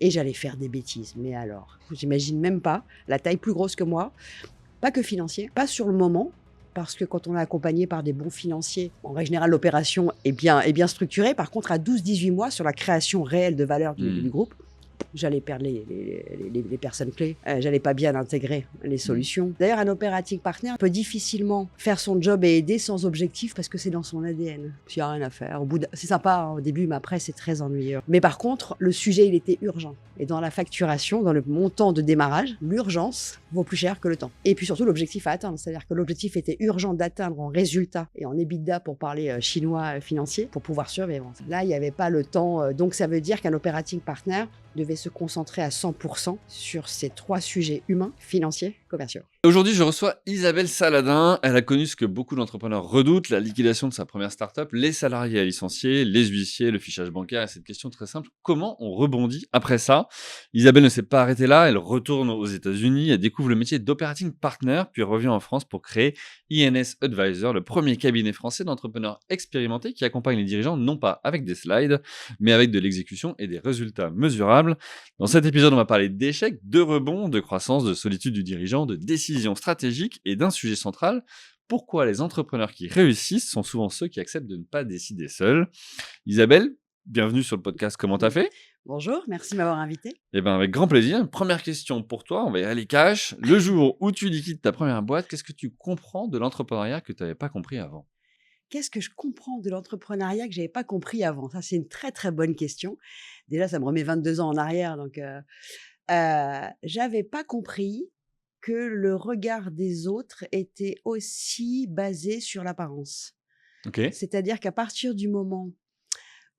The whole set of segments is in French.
et j'allais faire des bêtises. Mais alors, j'imagine même pas la taille plus grosse que moi, pas que financier, pas sur le moment, parce que quand on est accompagné par des bons financiers, en règle générale, l'opération est bien structurée. Par contre, à 12-18 mois, sur la création réelle de valeur du groupe, j'allais perdre les personnes clés. J'allais pas bien intégrer les solutions. D'ailleurs, un operating partner peut difficilement faire son job et aider sans objectif parce que c'est dans son ADN. Il n'y a rien à faire. C'est sympa hein, au début, mais après, c'est très ennuyeux. Mais par contre, le sujet, il était urgent. Et dans la facturation, dans le montant de démarrage, l'urgence vaut plus cher que le temps. Et puis surtout, l'objectif à atteindre. C'est-à-dire que l'objectif était urgent d'atteindre en résultat et en EBITDA pour parler chinois financier pour pouvoir survivre. Là, il n'y avait pas le temps. Donc, ça veut dire qu'un operating partner devait se concentrer à 100% sur ces 3 sujets humains, financiers, commerciaux. Aujourd'hui, je reçois Isabelle Saladin. Elle a connu ce que beaucoup d'entrepreneurs redoutent, la liquidation de sa première startup, les salariés à licencier, les huissiers, le fichage bancaire. Et cette question très simple, comment on rebondit après ça? Isabelle ne s'est pas arrêtée là, elle retourne aux États-Unis, elle découvre le métier d'operating partner, puis revient en France pour créer INS Advisor, le premier cabinet français d'entrepreneurs expérimentés qui accompagne les dirigeants non pas avec des slides, mais avec de l'exécution et des résultats mesurables. Dans cet épisode, on va parler d'échecs, de rebonds, de croissance, de solitude du dirigeant, de décisions stratégiques et d'un sujet central, pourquoi les entrepreneurs qui réussissent sont souvent ceux qui acceptent de ne pas décider seuls. Isabelle, bienvenue sur le podcast Comment t'as fait? Bonjour, merci de m'avoir invité. Eh bien, avec grand plaisir. Première question pour toi, on va y aller cash. Le jour où tu liquides ta première boîte, qu'est-ce que tu comprends de l'entrepreneuriat que tu n'avais pas compris avant? Qu'est-ce que je comprends de l'entrepreneuriat que je n'avais pas compris avant? Ça, c'est une très, très bonne question. Déjà, ça me remet 22 ans en arrière. Donc, j'avais pas compris que le regard des autres était aussi basé sur l'apparence. Ok. C'est-à-dire qu'à partir du moment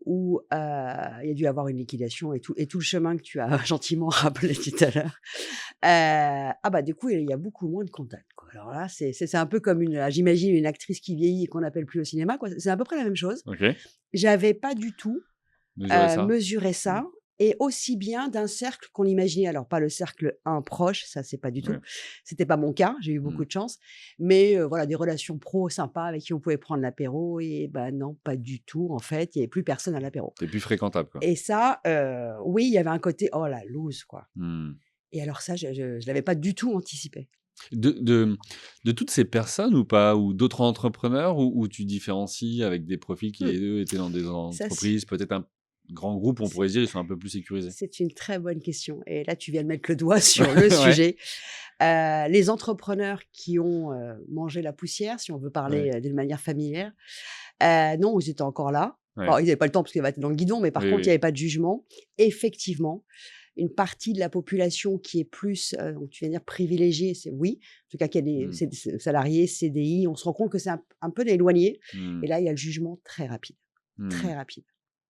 où il y a dû avoir une liquidation et tout le chemin que tu as gentiment rappelé tout à l'heure, du coup, il y a beaucoup moins de contacts, quoi. Alors là, c'est un peu comme j'imagine une actrice qui vieillit et qu'on n'appelle plus au cinéma, quoi. C'est à peu près la même chose. Ok. J'avais pas du tout Mesurer ça. mesurer ça et aussi bien d'un cercle qu'on imaginait. Alors pas le cercle proche, ça c'est pas du tout. Ouais. C'était pas mon cas, j'ai eu beaucoup de chance, mais voilà, des relations pro sympas avec qui on pouvait prendre l'apéro et non, pas du tout en fait, il y avait plus personne à l'apéro. T'es plus fréquentable, quoi. Et ça, oui, il y avait un côté: «Oh la loose» quoi. Hmm. Et alors ça, je l'avais pas du tout anticipé. De toutes ces personnes ou pas, ou d'autres entrepreneurs où tu différencies avec des profils qui, Mmh. eux, étaient dans des Ça entreprises, peut-être un grand groupe, on pourrait dire, ils sont un peu plus sécurisés. c'est une très bonne question et là, tu viens de mettre le doigt sur le Ouais. sujet. Les entrepreneurs qui ont, mangé la poussière, si on veut parler, Ouais. d'une manière familière, non, ils étaient encore là. Ouais. Bon, ils n'avaient pas le temps parce qu'ils avaient été dans le guidon, mais par Oui, contre, il oui. n'y avait pas de jugement. Effectivement, une partie de la population qui est plus, donc tu viens de dire privilégiée, c'est oui, en tout cas qui a des salariés, CDI, on se rend compte que c'est un peu éloigné Hmm. et là, il y a le jugement très rapide, Hmm. très rapide.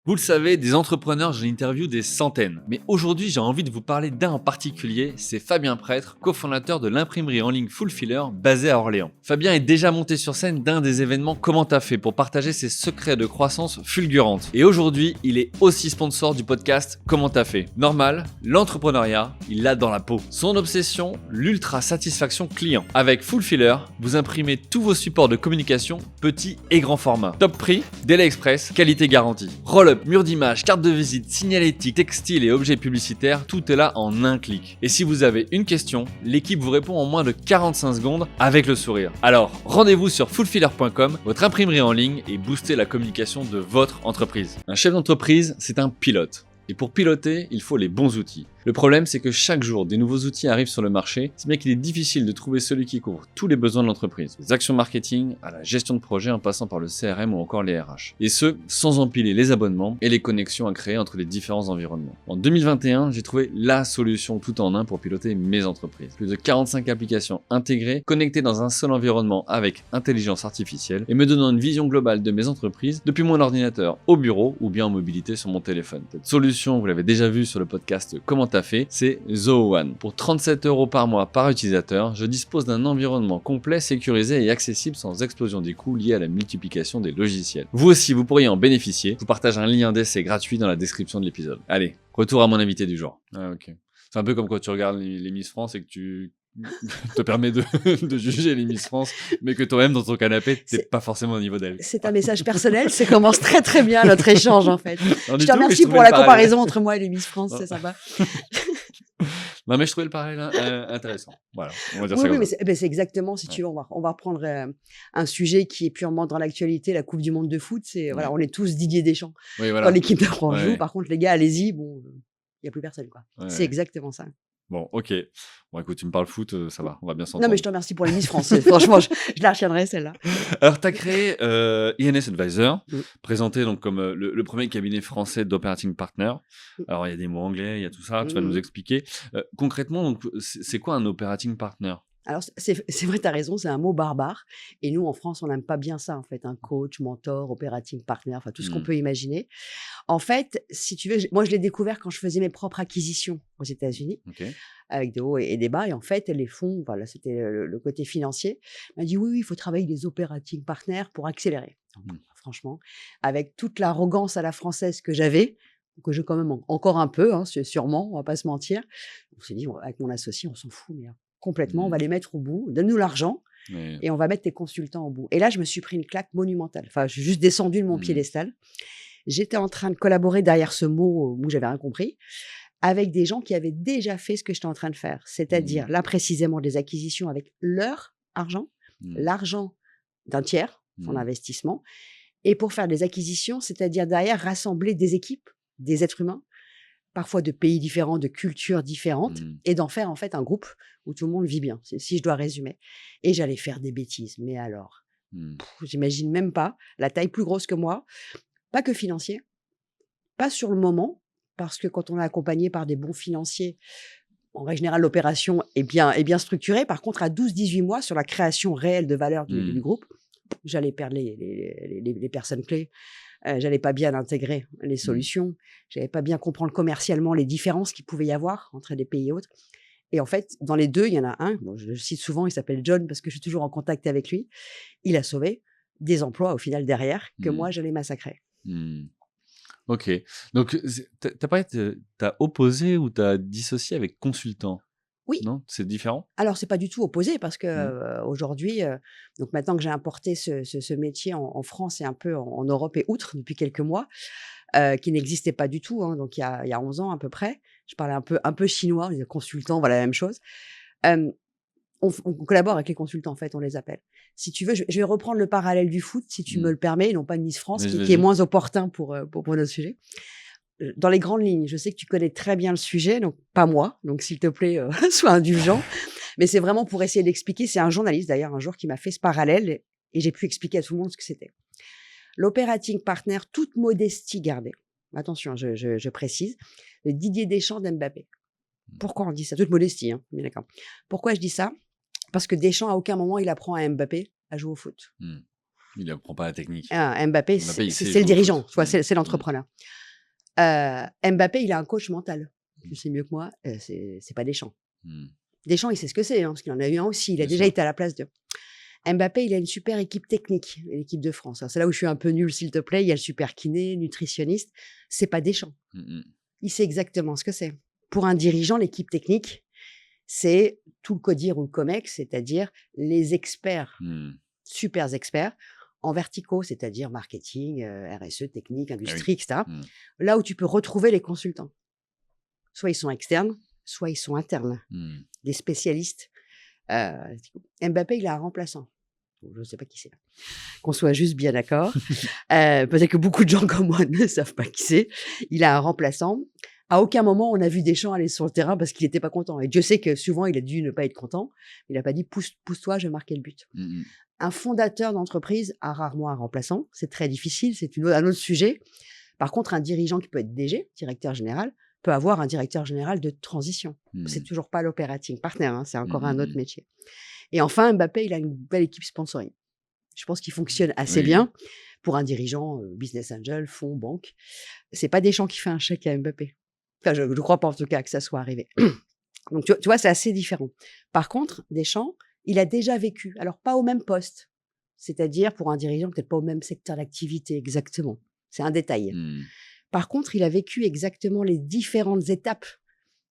Vous le savez, des entrepreneurs, j'en interview des centaines. Mais aujourd'hui, j'ai envie de vous parler d'un en particulier, c'est Fabien Prêtre, cofondateur de l'imprimerie en ligne Fulfiller, basée à Orléans. Fabien est déjà monté sur scène d'un des événements Comment t'as fait pour partager ses secrets de croissance fulgurante. Et aujourd'hui, il est aussi sponsor du podcast Comment t'as fait. Normal, l'entrepreneuriat, il l'a dans la peau. Son obsession, l'ultra satisfaction client. Avec Fulfiller, vous imprimez tous vos supports de communication, petits et grands formats. Top prix, délai express, qualité garantie. Roll-up, mur d'image, carte de visite, signalétique, textile et objets publicitaires, tout est là en un clic. Et si vous avez une question, l'équipe vous répond en moins de 45 secondes avec le sourire. Alors, rendez-vous sur fulfiller.com, votre imprimerie en ligne, et boostez la communication de votre entreprise. Un chef d'entreprise, c'est un pilote. Et pour piloter, il faut les bons outils. Le problème, c'est que chaque jour, des nouveaux outils arrivent sur le marché, si bien qu'il est difficile de trouver celui qui couvre tous les besoins de l'entreprise. Des actions marketing à la gestion de projet en passant par le CRM ou encore les RH. Et ce, sans empiler les abonnements et les connexions à créer entre les différents environnements. En 2021, j'ai trouvé la solution tout en un pour piloter mes entreprises. Plus de 45 applications intégrées, connectées dans un seul environnement avec intelligence artificielle et me donnant une vision globale de mes entreprises depuis mon ordinateur au bureau ou bien en mobilité sur mon téléphone. Cette solution, vous l'avez déjà vu sur le podcast Comment t'as fait, c'est Zoho One. Pour 37 € par mois par utilisateur, je dispose d'un environnement complet, sécurisé et accessible sans explosion des coûts liés à la multiplication des logiciels. Vous aussi, vous pourriez en bénéficier. Je vous partage un lien d'essai gratuit dans la description de l'épisode. Allez, retour à mon invité du jour. Ah, ok. C'est un peu comme quand tu regardes les Miss France et que tu te permet de, de juger les Miss France, mais que toi-même, dans ton canapé, t'es C'est pas forcément au niveau d'elle. c'est un message personnel, ça commence très très bien notre échange en fait. Non, Je du te tout, mais je remercie trouvais pour le la parallèle. comparaison entre moi et les Miss France, Non. c'est sympa. Non, mais je trouvais le parallèle intéressant. Voilà, on va dire Oui, ça oui, comme mais ça. c'est exactement, si Ouais. tu veux, on va reprendre un sujet qui est purement dans l'actualité, la Coupe du Monde de foot. Voilà, Ouais. on est tous Didier Deschamps. Oui, Quand voilà. l'équipe de France joue, Ouais, par contre, les gars, allez-y, bon, il n'y a plus personne, quoi. ouais, C'est ouais. exactement ça. Bon, ok. Bon, écoute, tu me parles foot, ça va, on va bien Non, mais je s'entendre. te remercie pour les Miss France. Franchement, je la retiendrai, celle-là. Alors, tu as créé INS Advisor, Mm, présenté donc comme le premier cabinet français d'operating partner. mm, Alors, il y a des mots anglais, il y a tout ça, mm, tu vas nous mm. expliquer. Concrètement, donc, c'est quoi un operating partner? Alors, c'est vrai, tu as raison, c'est un mot barbare. Et nous, en France, on n'aime pas bien ça, en fait. Un coach, mentor, operating partner, enfin, tout ce qu'on Hmm, peut imaginer. En fait, si tu veux, moi, je l'ai découvert quand je faisais mes propres acquisitions aux États-Unis, ok. avec des hauts et des bas. Et en fait, les fonds, voilà, c'était le côté financier, m'a dit oui, oui, il faut travailler avec des operating partners pour accélérer. Donc, Hmm, franchement, avec toute l'arrogance à la française que j'avais, que j'ai quand même encore un peu, hein, sûrement, on va pas se mentir. On s'est dit, avec mon associé, on s'en fout, mais complètement, on va hmm, les mettre au bout, donne-nous l'argent mais, et on va mettre tes consultants au bout. Et là, je me suis pris une claque monumentale. Enfin, je suis juste descendue de mon hmm, piédestal. J'étais en train de collaborer derrière ce mot où j'avais rien compris, avec des gens qui avaient déjà fait ce que j'étais en train de faire. C'est-à-dire, hmm, là précisément, des acquisitions avec leur argent, hmm, l'argent d'un tiers, son hmm, investissement, et pour faire des acquisitions, c'est-à-dire derrière rassembler des équipes, des êtres humains, parfois de pays différents, de cultures différentes, hmm, et d'en faire en fait un groupe où tout le monde vit bien, si je dois résumer. Et j'allais faire des bêtises, mais alors, hmm, j'imagine même pas la taille plus grosse que moi, pas que financier, pas sur le moment, parce que quand on est accompagné par des bons financiers, en règle générale, l'opération est bien structurée. Par contre, à 12-18 mois, sur la création réelle de valeur du hmm, groupe, j'allais perdre les personnes clés. J'allais pas bien intégrer les hmm. solutions. J'allais pas bien comprendre commercialement les différences qu'il pouvait y avoir entre des pays et autres. Et en fait, dans les deux, il y en a un, bon, je le cite souvent, il s'appelle John parce que je suis toujours en contact avec lui. Il a sauvé des emplois au final derrière que Hmm, moi, j'allais massacrer. hmm. Ok. Donc, t'as pas t'as opposé ou t'as dissocié avec consultant, Oui, non? C'est différent? alors, c'est pas du tout opposé parce que, Hmm, aujourd'hui, donc maintenant que j'ai importé ce métier en France et un peu en Europe et outre depuis quelques mois, qui n'existait pas du tout, hein, donc il y a 11 ans à peu près. Je parlais un peu chinois, les consultants, voilà la même chose. Hem, on collabore avec les consultants, en fait, on les appelle. Si tu veux, je vais reprendre le parallèle du foot, si tu me hmm. le permets, non pas Miss France Vas-y, qui est vas-y. moins opportun pour notre sujet. Dans les grandes lignes, je sais que tu connais très bien le sujet, donc pas moi, donc s'il te plaît, sois indulgent. Mais c'est vraiment pour essayer d'expliquer. C'est un journaliste d'ailleurs un jour qui m'a fait ce parallèle et j'ai pu expliquer à tout le monde ce que c'était. L'operating partner, toute modestie gardée. Attention, je précise, le Didier Deschamps d'Mbappé. Pourquoi on dit ça? Toute modestie, hein, bien d'accord. Pourquoi je dis ça? Parce que Deschamps, à aucun moment, il apprend à Mbappé à jouer au foot. Hmm. Il apprend pas la technique. Ah, Mbappé, Mbappé, il sait c'est le jouer au dirigeant, foot. tu vois, Hmm, c'est hmm, l'entrepreneur. Mbappé, il a un coach mental. Tu hmm, sais mieux que moi, c'est pas Deschamps. hmm. Deschamps, il sait ce que c'est, hein, parce qu'il en a eu un aussi. Il a Bien déjà sûr. été à la place de. Mbappé, il a une super équipe technique, l'équipe de France. Alors, c'est là où je suis un peu nulle, s'il te plaît. Il y a le super kiné, nutritionniste. C'est pas Deschamps. Hmm, hmm, Il sait exactement ce que c'est. Pour un dirigeant, l'équipe technique, c'est tout le CODIR ou le COMEX, c'est-à-dire les experts, hmm. super experts, en verticaux, c'est-à-dire marketing, RSE, technique, Ah oui. industrie, etc. Hmm, Là où tu peux retrouver les consultants. Soit ils sont externes, soit ils sont internes, hmm. des spécialistes. Mbappé, il a un remplaçant. Bon, je ne sais pas qui c'est. Qu'on soit juste bien d'accord. Peut-être que beaucoup de gens comme moi ne savent pas qui c'est. Il a un remplaçant. À aucun moment, on a vu Deschamps aller sur le terrain parce qu'il n'était pas content. Et Dieu sait que souvent, il a dû ne pas être content. Il n'a pas dit pousse-toi, je vais marquer le but. Hmm, hmm. Un fondateur d'entreprise a rarement un remplaçant. C'est très difficile. C'est un autre sujet. Par contre, un dirigeant qui peut être DG, directeur général, peut avoir un directeur général de transition. C'est Hmm, toujours pas l'operating partner. Hein, c'est hmm, encore hmm, un autre hmm. métier. Et enfin, Mbappé, il a une belle équipe sponsoring. Je pense qu'il fonctionne assez Oui. bien pour un dirigeant, business angel, fonds, banque. C'est pas Deschamps qui fait un chèque à Mbappé. Enfin, je ne crois pas en tout cas que ça soit arrivé. Donc, tu vois, c'est assez différent. Par contre, Deschamps, il a déjà vécu, alors pas au même poste, c'est-à-dire pour un dirigeant, peut-être pas au même secteur d'activité exactement. C'est un détail. Hmm, Par contre, il a vécu exactement les différentes étapes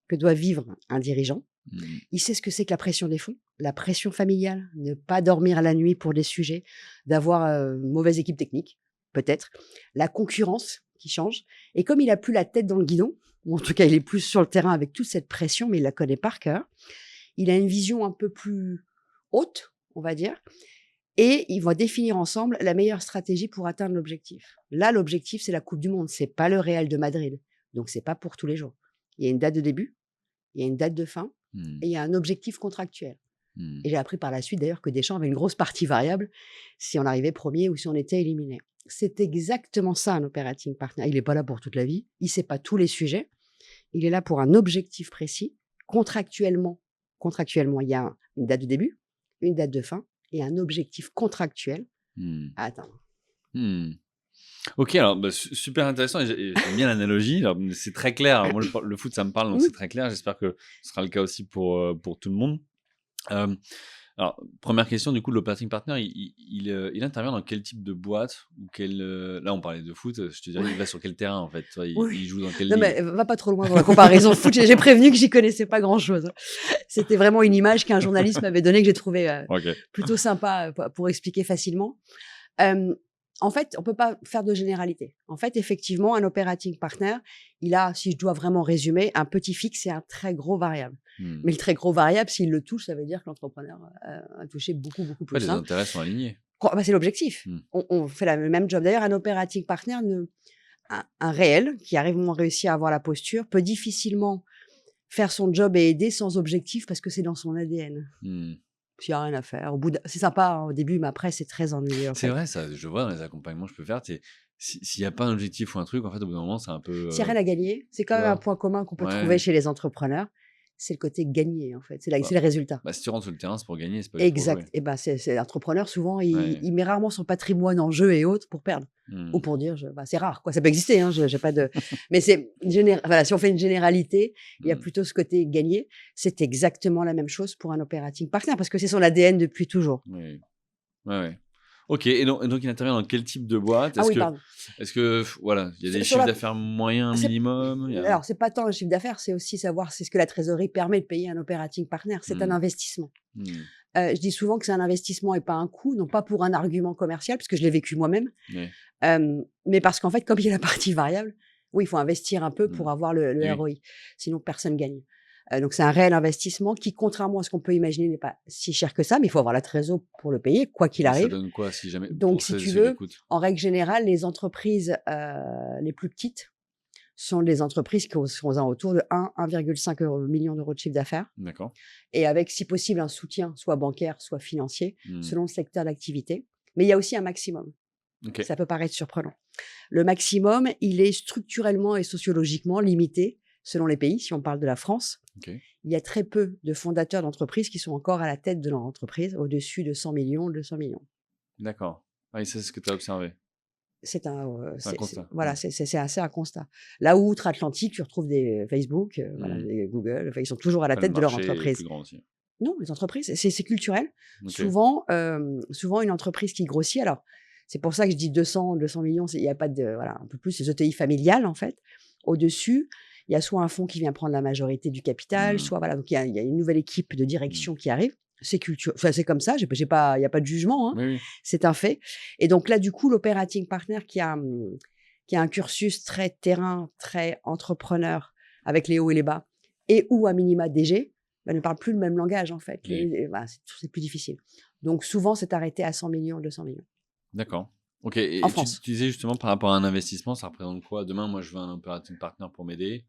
que doit vivre un dirigeant Mmh. Il sait ce que c'est que la pression des fonds, la pression familiale, ne pas dormir la nuit pour des sujets, d'avoir une mauvaise équipe technique, peut-être, la concurrence qui change. Et comme il a plus la tête dans le guidon, ou en tout cas il est plus sur le terrain avec toute cette pression, mais il la connaît par cœur, il a une vision un peu plus haute, on va dire, et ils vont définir ensemble la meilleure stratégie pour atteindre l'objectif. Là, l'objectif, c'est la Coupe du Monde, c'est pas le Real de Madrid. Donc, c'est pas pour tous les jours. Il y a une date de début, il y a une date de fin, Mmh. et il y a un objectif contractuel. Mmh. Et j'ai appris par la suite, d'ailleurs, que Deschamps avait une grosse partie variable si on arrivait premier ou si on était éliminé. C'est exactement ça, un operating partner. Il n'est pas là pour toute la vie, il ne sait pas tous les sujets. Il est là pour un objectif précis. Contractuellement, il y a une date de début, une date de fin, et un objectif contractuel Mmh. à atteindre. Mmh. Ok, alors super intéressant et j'aime bien l'analogie. Alors, c'est très clair. Alors, moi, le foot, ça me parle, donc c'est très clair. J'espère que ce sera le cas aussi pour tout le monde. Alors, première question, du coup, l'operating partner, il intervient dans quel type de boîte ou là, on parlait de foot. Je te dirais, il va sur quel terrain en fait? Toi, il joue dans quelle Non, ligue? mais va pas trop loin dans la comparaison foot. J'ai prévenu que j'y connaissais pas grand-chose. C'était vraiment une image qu'un journaliste m'avait donnée que j'ai trouvée Ok. plutôt sympa pour expliquer facilement. En fait, on peut pas faire de généralité. En fait, effectivement, un operating partner, il a, si je dois vraiment résumer, un petit fixe et un très gros variable. Mmh. Mais le très gros variable, s'il le touche, ça veut dire que l'entrepreneur a touché beaucoup, beaucoup Ouais, plus. les intérêts sont alignés. Bah, c'est l'objectif. Mmh. On fait le même job. D'ailleurs, un operating partner, un réel, qui a vraiment réussi à avoir la posture, peut difficilement faire son job et aider sans objectif parce que c'est dans son ADN. Mmh. Il n'y a rien à faire. C'est sympa hein, au début, mais après, c'est très ennuyeux. C'est vrai, ça, je vois dans les accompagnements que je peux faire. S'il n'y a pas un objectif ou un truc, en fait, au bout d'un moment, c'est un peu. S'il n'y a rien à gagner, c'est quand tu même un vois? point commun qu'on peut Ouais. trouver chez les entrepreneurs. C'est le côté gagner, en fait. C'est Bah, le résultat. si tu rentres sur le terrain, c'est pour gagner, c'est pas juste pour Exact. jouer. Et ben, c'est l'entrepreneur, souvent, Ouais. il met rarement son patrimoine en jeu et autres pour perdre. Mmh. Ou pour dire, c'est rare, quoi. Ça peut exister, hein, j'ai pas de. Mais voilà, si on fait une généralité, il y a Mmh. plutôt ce côté gagner. C'est exactement la même chose pour un operating partner parce que c'est son ADN depuis toujours. Oui. Ouais. Ok, et donc il intervient dans quel type de boîte? Ah oui, pardon. Est-ce que voilà, il y a des Sur chiffres d'affaires moyens c'est- minimum? Alors, c'est pas tant le chiffre d'affaires, c'est aussi savoir c'est ce que la trésorerie permet de payer un operating partner. C'est un investissement. Mmh. Je dis souvent que c'est un investissement et pas un coût, non pas pour un argument commercial, parce que je l'ai vécu moi-même, Ouais. mais parce qu'en fait, comme il y a la partie variable, oui, il faut investir un peu pour avoir le Oui. ROI. Sinon, personne gagne. Donc, c'est un réel investissement qui, contrairement à ce qu'on peut imaginer, n'est pas si cher que ça, mais il faut avoir la trésor pour le payer, quoi qu'il Ça arrive. donne quoi si jamais Donc, pour si ceux et tu ceux qui veux, écoutent? en règle générale, les entreprises les plus petites sont les entreprises qui sont autour de 1,5 million d'euros de chiffre d'affaires, D'accord. et avec, si possible, un soutien, soit bancaire, soit financier, Mmh. selon le secteur d'activité. Mais il y a aussi un maximum. Ok. Ça peut paraître surprenant. Le maximum, il est structurellement et sociologiquement limité selon les pays. Si on parle de la France, Ok. il y a très peu de fondateurs d'entreprises qui sont encore à la tête de leur entreprise, au-dessus de 100 millions, 200 millions. D'accord. Ah, et ça, c'est ce que tu as observé. C'est un, C'est un constat. voilà, Mmh. c'est assez un constat. Là où outre-Atlantique, tu retrouves des Facebook, voilà, Mmh. des Google, enfin, ils sont toujours à la Le tête de leur marché est entreprise. plus grand aussi. Non, les entreprises, c'est culturel. Ok. Souvent, une entreprise qui grossit. Alors, c'est pour ça que je dis 200 millions. Il n'y a pas de, voilà, un peu plus, c'est ETI familial en fait. Au-dessus, il y a soit un fonds qui vient prendre la majorité du capital, Mmh. soit voilà, donc il y a une nouvelle équipe de direction qui arrive. C'est enfin, c'est comme ça. Il n'y a pas de jugement. Hein. Oui. C'est un fait. Et donc là, du coup, l'operating partner qui a un cursus très terrain, très entrepreneur, avec les hauts et les bas, et ou à minima DG, ne parle plus le même langage en fait. Oui. Voilà, c'est plus difficile. Donc souvent, c'est arrêté à 100 millions, 200 millions. D'accord. Ok. Et En tu France. disais justement par rapport à un investissement, ça représente quoi? Demain, moi, je veux un operating partner pour m'aider.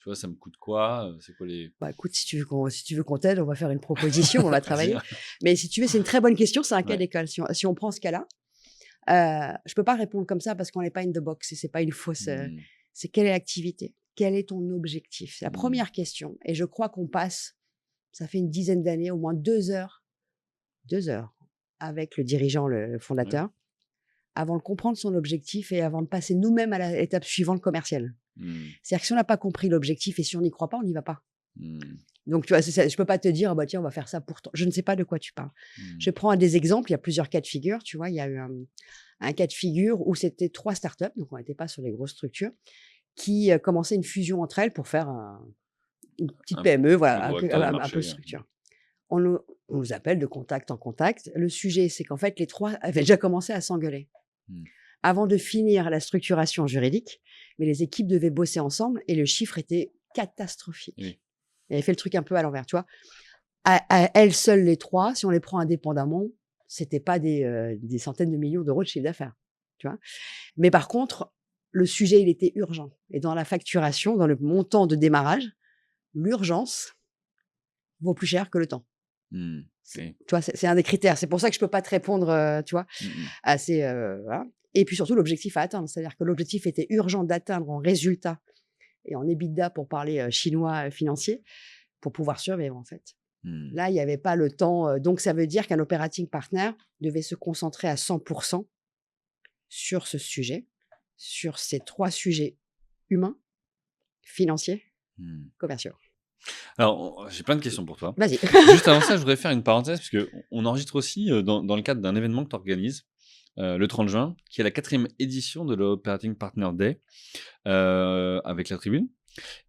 Tu vois, ça me coûte quoi? C'est quoi les. Bah, écoute, si tu veux qu'on t'aide, on va faire une proposition, on va travailler. Mais si tu veux, c'est une très bonne question, c'est un cas Ouais. d'école. Si on prend ce cas-là, je peux pas répondre comme ça parce qu'on n'est pas in the box et c'est pas une fausse. Mmh. C'est quelle est l'activité? Quel est ton objectif? C'est la Mmh. première question. Et je crois qu'on passe, ça fait une dizaine d'années, au moins 2 heures avec le dirigeant, le fondateur, avant de comprendre son objectif et avant de passer nous-mêmes à l'étape suivante commerciale. Mmh. C'est-à-dire que si on n'a pas compris l'objectif et si on n'y croit pas, on n'y va pas. Mmh. Donc, tu vois, je peux pas te dire, bah, tiens, on va faire ça pour toi. Je ne sais pas de quoi tu parles. Mmh. Je prends des exemples. Il y a plusieurs cas de figure. Tu vois, il y a eu un cas de figure où c'était 3 startups, donc on n'était pas sur les grosses structures, qui commençaient une fusion entre elles pour faire une petite Un PME, voilà, gros acteur du un marché, peu de structure. On nous appelle de contact en contact. Le sujet, c'est qu'en fait, les 3 avaient déjà commencé à s'engueuler Mmh. avant de finir la structuration juridique, mais les équipes devaient bosser ensemble et le chiffre était catastrophique. Oui. Ils avaient fait le truc un peu à l'envers, tu vois? À elles seules les 3, si on les prend indépendamment, c'était pas des centaines de millions d'euros de chiffre d'affaires, tu vois? Mais par contre, le sujet, il était urgent et dans la facturation, dans le montant de démarrage, l'urgence vaut plus cher que le temps. Mmh. C'est Oui. tu vois? C'est un des critères. C'est pour ça que je peux pas te répondre, tu vois? Mmh mh. Assez, voilà et puis surtout l'objectif à atteindre. C'est-à-dire que l'objectif était urgent d'atteindre en résultat et en EBITDA pour parler, chinois, financier, pour pouvoir survivre, en fait. Mmh. Là, il y avait pas le temps, donc ça veut dire qu'un operating partner devait se concentrer à 100 sur ce sujet, sur ces 3 sujets humains, financiers, Mmh. commerciaux. Alors, j'ai plein de questions pour toi. Vas-y. Juste avant ça, je voudrais faire une parenthèse parce qu'on enregistre aussi, dans le cadre d'un événement que tu organises, le 30 juin, qui est la 4e édition de l'Operating Partner Day, avec la Tribune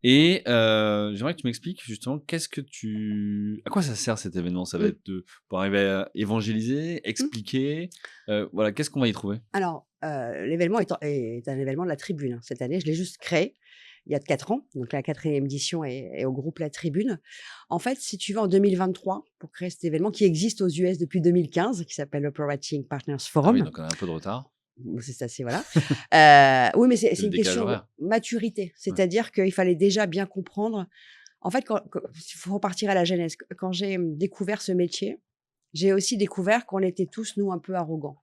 et j'aimerais que tu m'expliques justement à quoi ça sert cet événement? Ça va Mmh. être pour arriver à évangéliser, Mmh. expliquer, voilà, qu'est-ce qu'on va y trouver? Alors, l'événement est un événement de la Tribune, hein. Cette année, je l'ai juste créé il y a 4 ans, donc la 4e édition est au groupe La Tribune. En fait, si tu vas en 2023 pour créer cet événement qui existe aux US depuis 2015, qui s'appelle l'Operating Partners Ah oui, Forum. donc on a un peu de retard. C'est assez voilà. Oui, mais c'est C'est le une décalage question de horaire. maturité. Ouais. C'est-à-dire qu'il fallait déjà bien comprendre en fait, quand il faut repartir à la genèse. Quand j'ai, découvert ce métier, j'ai aussi découvert qu'on était tous, nous, un peu arrogants.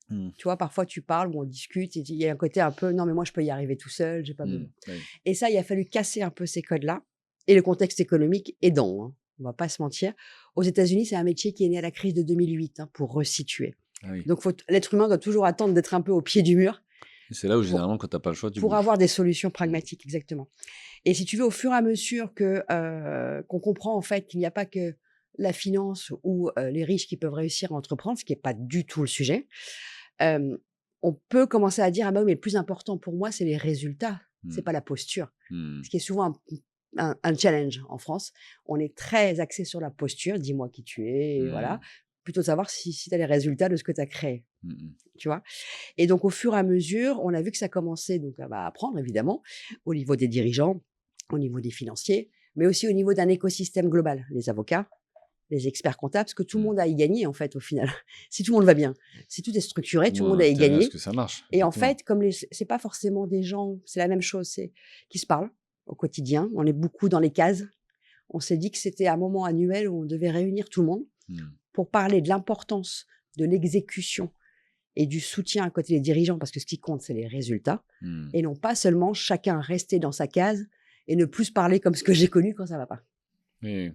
Mmh. Tu vois, parfois tu parles ou on discute et il y a un côté un peu: «Non mais moi je peux y arriver tout seul, j'ai pas Mmh. besoin». Oui. Et ça, il a fallu casser un peu ces codes-là et le contexte économique aidant, hein, on va pas se mentir. Aux États-Unis, c'est un métier qui est né à la crise de 2008, hein, pour resituer. Ah oui. Donc l'être humain doit toujours attendre d'être un peu au pied du mur Et c'est là où pour généralement quand tu as pas le choix, tu pour bouges. avoir des solutions Mmh. pragmatiques, exactement. Et si tu veux, au fur et à mesure qu'on comprend en fait qu'il n'y a pas que la finance ou les riches qui peuvent réussir à entreprendre, ce qui est pas du tout le sujet, hem, on peut commencer à dire: «Ah bah oui, mais le plus important pour moi, c'est les résultats, c'est Mmh. pas la posture». Mmh. Ce qui est souvent un challenge en France. On est très axé sur la posture, dis-moi qui tu es, et Mmh. voilà, plutôt de savoir si tu as les résultats de ce que tu as créé, Mmh mh. tu vois? Et donc au fur et à mesure, on a vu que ça commençait donc à apprendre évidemment, au niveau des dirigeants, au niveau des financiers, mais aussi au niveau d'un écosystème global, les avocats, les experts comptables, parce que tout le Mmh. monde a y gagné en fait au final. Si tout le monde va bien, si tout est structuré, Tout le tout le monde monde a a y intérêt à ce gagné. que ça marche, Et en exactement. fait, comme c'est pas forcément des gens, c'est la même chose, c'est qui se parlent au quotidien. On est beaucoup dans les cases. On s'est dit que c'était un moment annuel où on devait réunir tout le monde Mmh. pour parler de l'importance de l'exécution et du soutien à côté des dirigeants, parce que ce qui compte, c'est les résultats, Mmh. et non pas seulement chacun rester dans sa case et ne plus se parler comme ce que j'ai connu quand ça va pas. Oui, oui.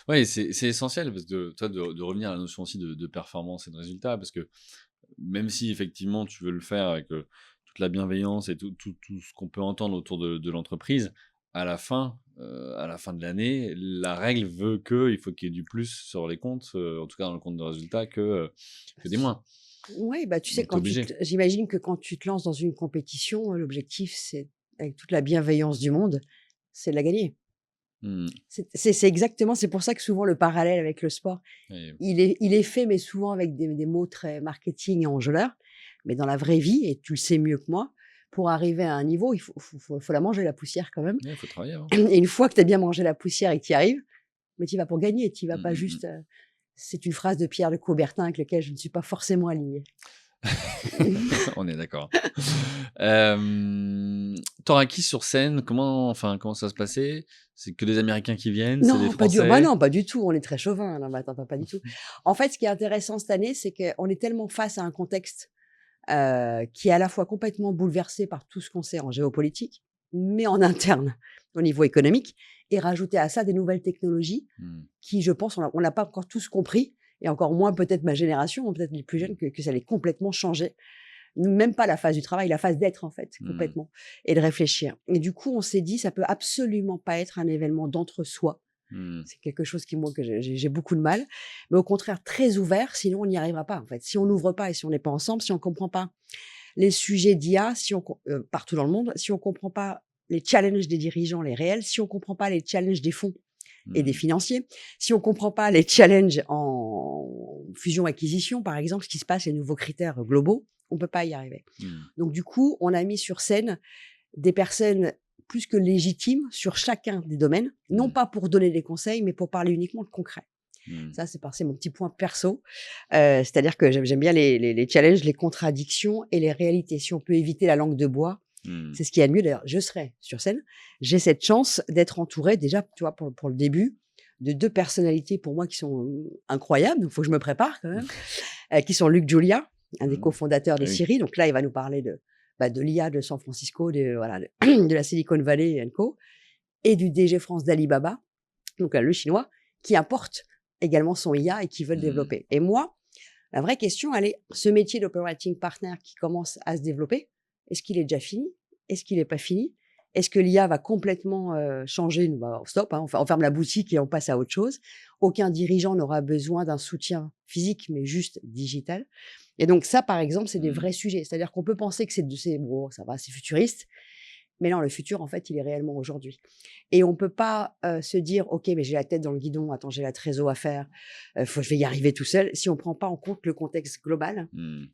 Ouais, c'est essentiel parce que toi de revenir à la notion aussi de performance et de résultat parce que même si effectivement tu veux le faire avec, toute la bienveillance et tout ce qu'on peut entendre autour de l'entreprise, à la fin de l'année, la règle veut qu'il faut qu'il y ait du plus sur les comptes, en tout cas dans le compte de résultat que des moins. Oui, bah, tu sais, Donc tu es obligé. j'imagine que quand tu te lances dans une compétition, l'objectif, c'est, avec toute la bienveillance du monde, c'est de la gagner. Mmh. C'est exactement, c'est pour ça que souvent le parallèle avec le sport, Et il est fait, mais souvent avec des mots très marketing et enjôleurs. Mais dans la vraie vie, et tu le sais mieux que moi, pour arriver à un niveau, il faut la manger la poussière quand même. ouais, il faut travailler avant. Et une fois que tu as bien mangé la poussière et que tu y arrives, mais tu y vas pour gagner, tu y vas Mmh, pas mmh mh. juste, c'est une phrase de Pierre de Coubertin avec lequel je ne suis pas forcément alignée. On est d'accord. Tu qui sur scène? Comment ça se passait? C'est que des Américains qui viennent? C'est des Non, pas du bah, Français? non, pas du tout, on est très chauvin. Non, mais attends, pas du tout. En fait, ce qui est intéressant cette année, c'est qu'on est tellement face à un contexte, qui est à la fois complètement bouleversé par tout ce qu'on sait en géopolitique, mais en interne, au niveau économique, et rajouter à ça des nouvelles technologies Mmh. qui, je pense, on l'a pas encore tous compris, et encore moins peut-être ma génération, ou peut-être les plus jeunes, Mmh. que ça allait complètement changer. Même pas la phase du travail, la phase d'être en fait, Mmh. complètement, et de réfléchir. Et du coup, on s'est dit: «Ça peut absolument pas être un événement d'entre-soi». Mmh. C'est quelque chose qui, moi, que j'ai beaucoup de mal, mais au contraire très ouvert, sinon on n'y arrivera pas, en fait. Si on n'ouvre pas et si on n'est pas ensemble, si on comprend pas les sujets d'IA, si on com partout dans le monde, si on comprend pas les challenges des dirigeants, les réels, si on ne comprend pas les challenges des fonds et des financiers, si on ne comprend pas les challenges en fusion-acquisition, par exemple, ce qui se passe, les nouveaux critères globaux, on ne peut pas y arriver. Donc, du coup, on a mis sur scène des personnes plus que légitimes sur chacun des domaines, non pas pour donner des conseils, mais pour parler uniquement de concret. Ça, c'est mon petit point perso. C'est-à-dire que j'aime bien les challenges, les contradictions et les réalités. Si on peut éviter la langue de bois, c'est ce qu'il y a de mieux. D'ailleurs, je serai sur scène. J'ai cette chance d'être entourée, déjà, tu vois, pour le début, de 2 personnalités pour moi qui sont incroyables. Donc, il faut que je me prépare quand même. Qui sont Luc Julia, un des cofondateurs de Siri. Donc là, il va nous parler de l'IA de San Francisco, de la Silicon Valley Co. Et du DG France d'Alibaba, donc là, le chinois, qui importe également son IA et qui veut le développer. Et moi, la vraie question, elle est, ce métier d'operating partner qui commence à se développer, est-ce qu'il est déjà fini? Est-ce qu'il n'est pas fini? Est-ce que l'IA va complètement changer? Stop, hein, on ferme la boutique et on passe à autre chose. Aucun dirigeant n'aura besoin d'un soutien physique, mais juste digital. Et donc ça, par exemple, c'est des vrais sujets. C'est-à-dire qu'on peut penser que bon, ça va, c'est futuriste. Mais non, le futur, en fait, il est réellement aujourd'hui. Et on ne peut pas se dire, OK, mais j'ai la tête dans le guidon, attends, j'ai la trésor à faire, je vais y arriver tout seul, si on ne prend pas en compte le contexte global.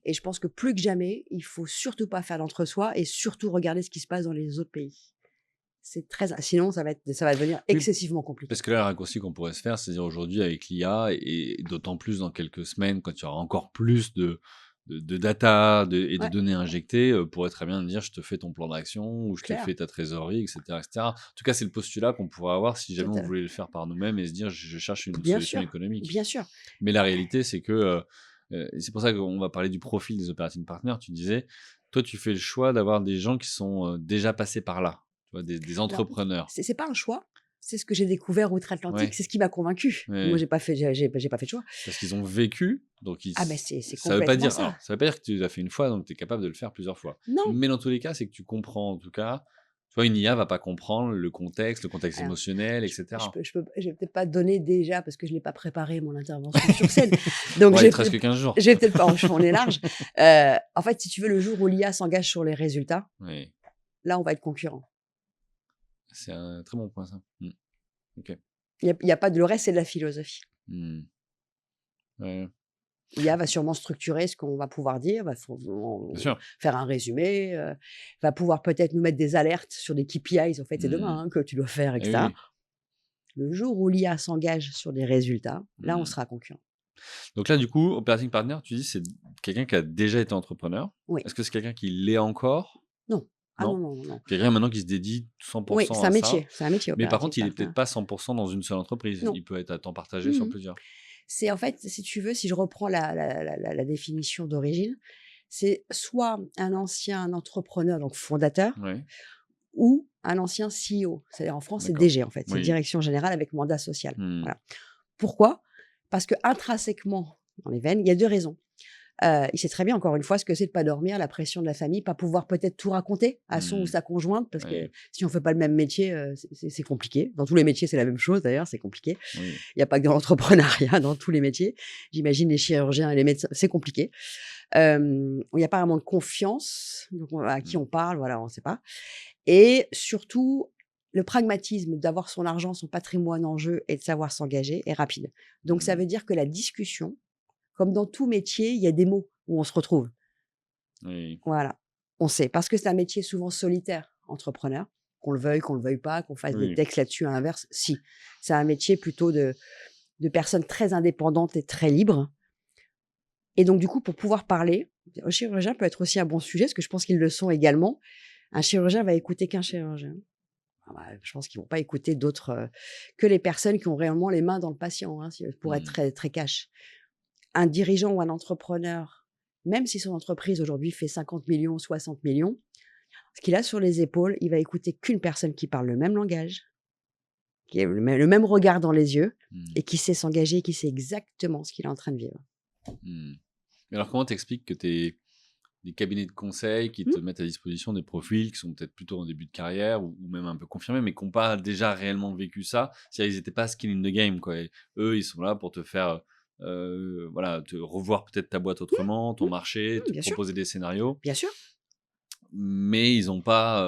Et je pense que plus que jamais, il ne faut surtout pas faire d'entre-soi et surtout regarder ce qui se passe dans les autres pays. Sinon, ça va devenir excessivement compliqué. Parce que là, le raccourci qu'on pourrait se faire, c'est dire aujourd'hui avec l'IA, et d'autant plus dans quelques semaines, quand il y aura encore plus de data et de données injectées, pourrait très bien dire je te fais ton plan d'action ou je te fais ta trésorerie, etc., etc. En tout cas, c'est le postulat qu'on pourrait avoir si jamais on voulait le faire par nous-mêmes et se dire je cherche une solution économique. Bien sûr. Mais la réalité, c'est que c'est pour ça qu'on va parler du profil des operating partners. Tu disais, toi, tu fais le choix d'avoir des gens qui sont déjà passés par là, tu vois, des entrepreneurs. C'est pas un choix. C'est ce que j'ai découvert outre-Atlantique, c'est ce qui m'a convaincu. Moi, j'ai pas fait de choix. Parce qu'ils ont vécu, donc c'est ça veut pas dire ça. Ça veut pas dire que tu l'as fait une fois, donc tu es capable de le faire plusieurs fois. Non. Mais dans tous les cas, c'est que tu comprends, en tout cas, tu vois, une IA va pas comprendre le contexte émotionnel, etc. Je vais peut-être pas donner déjà parce que je l'ai pas préparé mon intervention sur scène. Donc il te reste que 15 jours. J'ai peut-être pas, on est large. En fait, si tu veux, le jour où l'IA s'engage sur les résultats, là, on va être concurrent. C'est un très bon point, ça. Ok. Il y a pas de le reste, c'est de la philosophie. Ouais. L'IA va sûrement structurer ce qu'on va pouvoir dire, va faire un résumé, va pouvoir peut-être nous mettre des alertes sur des KPIs, en fait, c'est demain que tu dois faire, etc. Oui. Le jour où l'IA s'engage sur des résultats, là, on sera concurrent. Donc là, du coup, operating partner, tu dis, c'est quelqu'un qui a déjà été entrepreneur. Oui. Est-ce que c'est quelqu'un qui l'est encore? Non. Non. Quelqu'un maintenant qui se dédie 100% oui, c'est un métier. C'est un métier. Mais par contre, il n'est peut-être pas 100% dans une seule entreprise. Non. Il peut être à temps partagé sur plusieurs. C'est en fait, si tu veux, si je reprends la définition d'origine, c'est soit un ancien entrepreneur, donc fondateur, ou un ancien CEO. C'est-à-dire en France, c'est DG en fait. C'est direction générale avec mandat social. Voilà. Pourquoi? Parce que intrinsèquement, dans les veines, il y a 2 raisons. Il sait très bien, encore une fois, ce que c'est de pas dormir, la pression de la famille, pas pouvoir peut-être tout raconter à son ou sa conjointe, parce que si on fait pas le même métier, c'est compliqué. Dans tous les métiers, c'est la même chose d'ailleurs, c'est compliqué. Il n'y a pas que dans l'entrepreneuriat, dans tous les métiers. J'imagine les chirurgiens et les médecins, c'est compliqué. Il n'y a pas vraiment de confiance, donc à qui on parle, voilà, on ne sait pas. Et surtout, le pragmatisme d'avoir son argent, son patrimoine en jeu et de savoir s'engager est rapide. Donc ça veut dire que la discussion, comme dans tout métier, il y a des mots où on se retrouve. Voilà, on sait. Parce que c'est un métier souvent solitaire, entrepreneur. Qu'on le veuille pas, qu'on fasse des textes là-dessus à l'inverse, si. C'est un métier plutôt de personnes très indépendantes et très libres. Et donc, du coup, pour pouvoir parler, un chirurgien peut être aussi un bon sujet, parce que je pense qu'ils le sont également. Un chirurgien va écouter qu'un chirurgien. Je pense qu'ils ne vont pas écouter d'autres que les personnes qui ont réellement les mains dans le patient, pour être très, très cash. Un dirigeant ou un entrepreneur, même si son entreprise aujourd'hui fait 50 millions, 60 millions, ce qu'il a sur les épaules, il va écouter qu'une personne qui parle le même langage, qui a le même regard dans les yeux et qui sait s'engager, qui sait exactement ce qu'il est en train de vivre. Mais alors, comment t'expliques que des cabinets de conseil qui te mettent à disposition des profils qui sont peut-être plutôt en début de carrière ou même un peu confirmés, mais qui n'ont pas déjà réellement vécu ça, c'est-à-dire qu'ils n'étaient pas skill in the game, quoi. Et eux, ils sont là pour te faire... te revoir peut-être ta boîte autrement, ton marché, te proposer des scénarios. Bien sûr. mais ils ont pas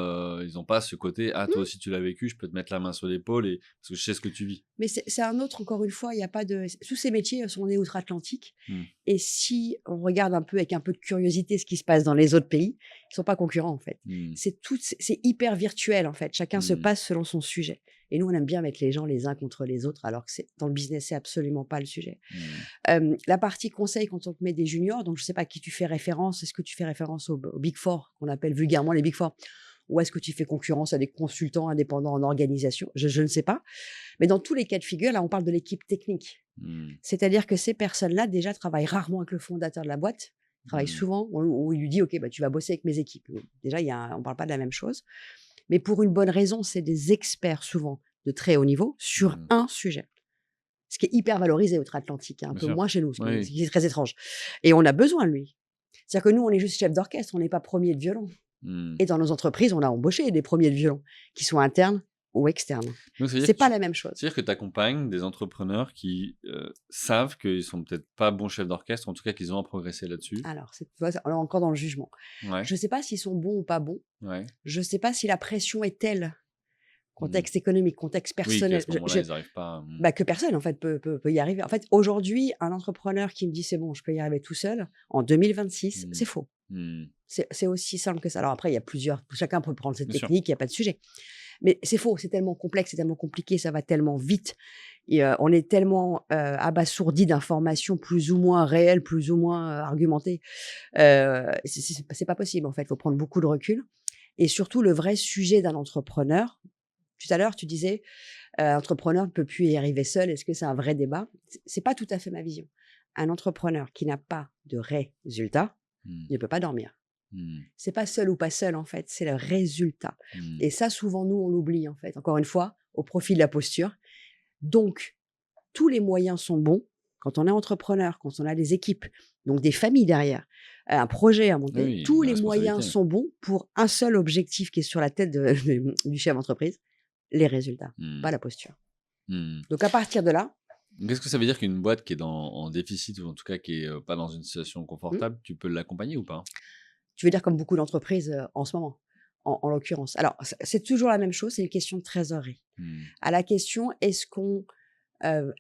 ce côté: «Ah, toi Mmh. aussi tu l'as vécu, je peux te mettre la main sur l'épaule et parce que je sais ce que tu vis». Mais c'est un autre, encore une fois, il y a pas de tous ces métiers sont nés outre-Atlantique Mmh. et si on regarde un peu avec un peu de curiosité ce qui se passe dans les autres pays, ils sont pas concurrents, en fait. Mmh. C'est hyper virtuel, en fait. Chacun se Mmh. passe selon son sujet et nous, on aime bien mettre les gens les uns contre les autres alors que c'est dans le business, c'est absolument pas le sujet. Mmh. La partie conseil quand on te met des juniors, donc je sais pas à qui tu fais référence. Est-ce que tu fais référence aux Big 4 qu'on appelle vulgairement les Big 4? Ou est-ce que tu fais concurrence à des consultants indépendants en organisation? Je ne sais pas. Mais dans tous les cas de figure, là, on parle de l'équipe technique. Mmh. C'est-à-dire que ces personnes-là, déjà, travaillent rarement avec le fondateur de la boîte. Ils travaillent Mmh. souvent où il lui dit: «OK, bah, tu vas bosser avec mes équipes». Déjà, on ne parle pas de la même chose. Mais pour une bonne raison, c'est des experts souvent de très haut niveau sur Mmh. un sujet. Ce qui est hyper valorisé outre-Atlantique, hein, un Bien peu sûr. moins chez nous, Oui. ce qui est très étrange. Et on a besoin de lui. C'est-à-dire que nous, on est juste chef d'orchestre, on n'est pas premier de violon. Mmh. Et dans nos entreprises, on a embauché des premiers de violon, qui soient internes ou externes. Donc ça veut dire C'est que pas la même chose. tu accompagnes des entrepreneurs qui, savent qu'ils sont peut-être pas bons chefs d'orchestre, en tout cas qu'ils ont à progresser là-dessus. Alors, tu vois, on est encore dans le jugement. Ouais, Je ne sais pas s'ils sont bons ou pas bons. ouais. Je ne sais pas si la pression est telle, Mmh. contexte économique, contexte Oui, qu'à personnel, ce moment-là, ils arrivent pas, bah, que personne en fait peut y arriver. En fait, aujourd'hui, un entrepreneur qui me dit: «C'est bon, je peux y arriver tout seul», en 2026, mmh. c'est faux. Mmh. C'est aussi simple que ça. Alors après, il y a chacun peut prendre cette Bien sûr. technique, il y a pas de sujet. Mais c'est faux, c'est tellement complexe, c'est tellement compliqué, ça va tellement vite et on est tellement, abasourdi d'informations plus ou moins réelles, plus ou moins, argumentées. C'est pas possible en fait, il faut prendre beaucoup de recul et surtout le vrai sujet d'un entrepreneur tout à l'heure, tu disais, l'entrepreneur ne peut plus y arriver seul. Est-ce que c'est un vrai débat? C'est pas tout à fait ma vision. Un entrepreneur qui n'a pas de résultat Mmh. ne peut pas dormir. Mmh. C'est pas seul ou pas seul, en fait, c'est le résultat. Mmh. Et ça, souvent, nous, on l'oublie, en fait. Encore une fois, au profit de la posture. Donc, tous les moyens sont bons quand on est entrepreneur, quand on a des équipes, donc des familles derrière, un projet à monter. Oui, Tous la les moyens responsabilité. sont bons pour un seul objectif qui est sur la tête du chef d'entreprise, les résultats, Mmh. pas la posture. Mmh. Donc à partir de là, Qu'est-ce que ça veut dire qu'une boîte qui est en déficit ou en tout cas qui est, pas dans une situation mmh, confortable, tu peux l'accompagner ou pas? tu veux dire comme beaucoup d'entreprises, en ce moment, en l'occurrence. Alors c'est toujours la même chose, c'est une question de trésorerie. Mmh. À la question: «Est-ce qu'on,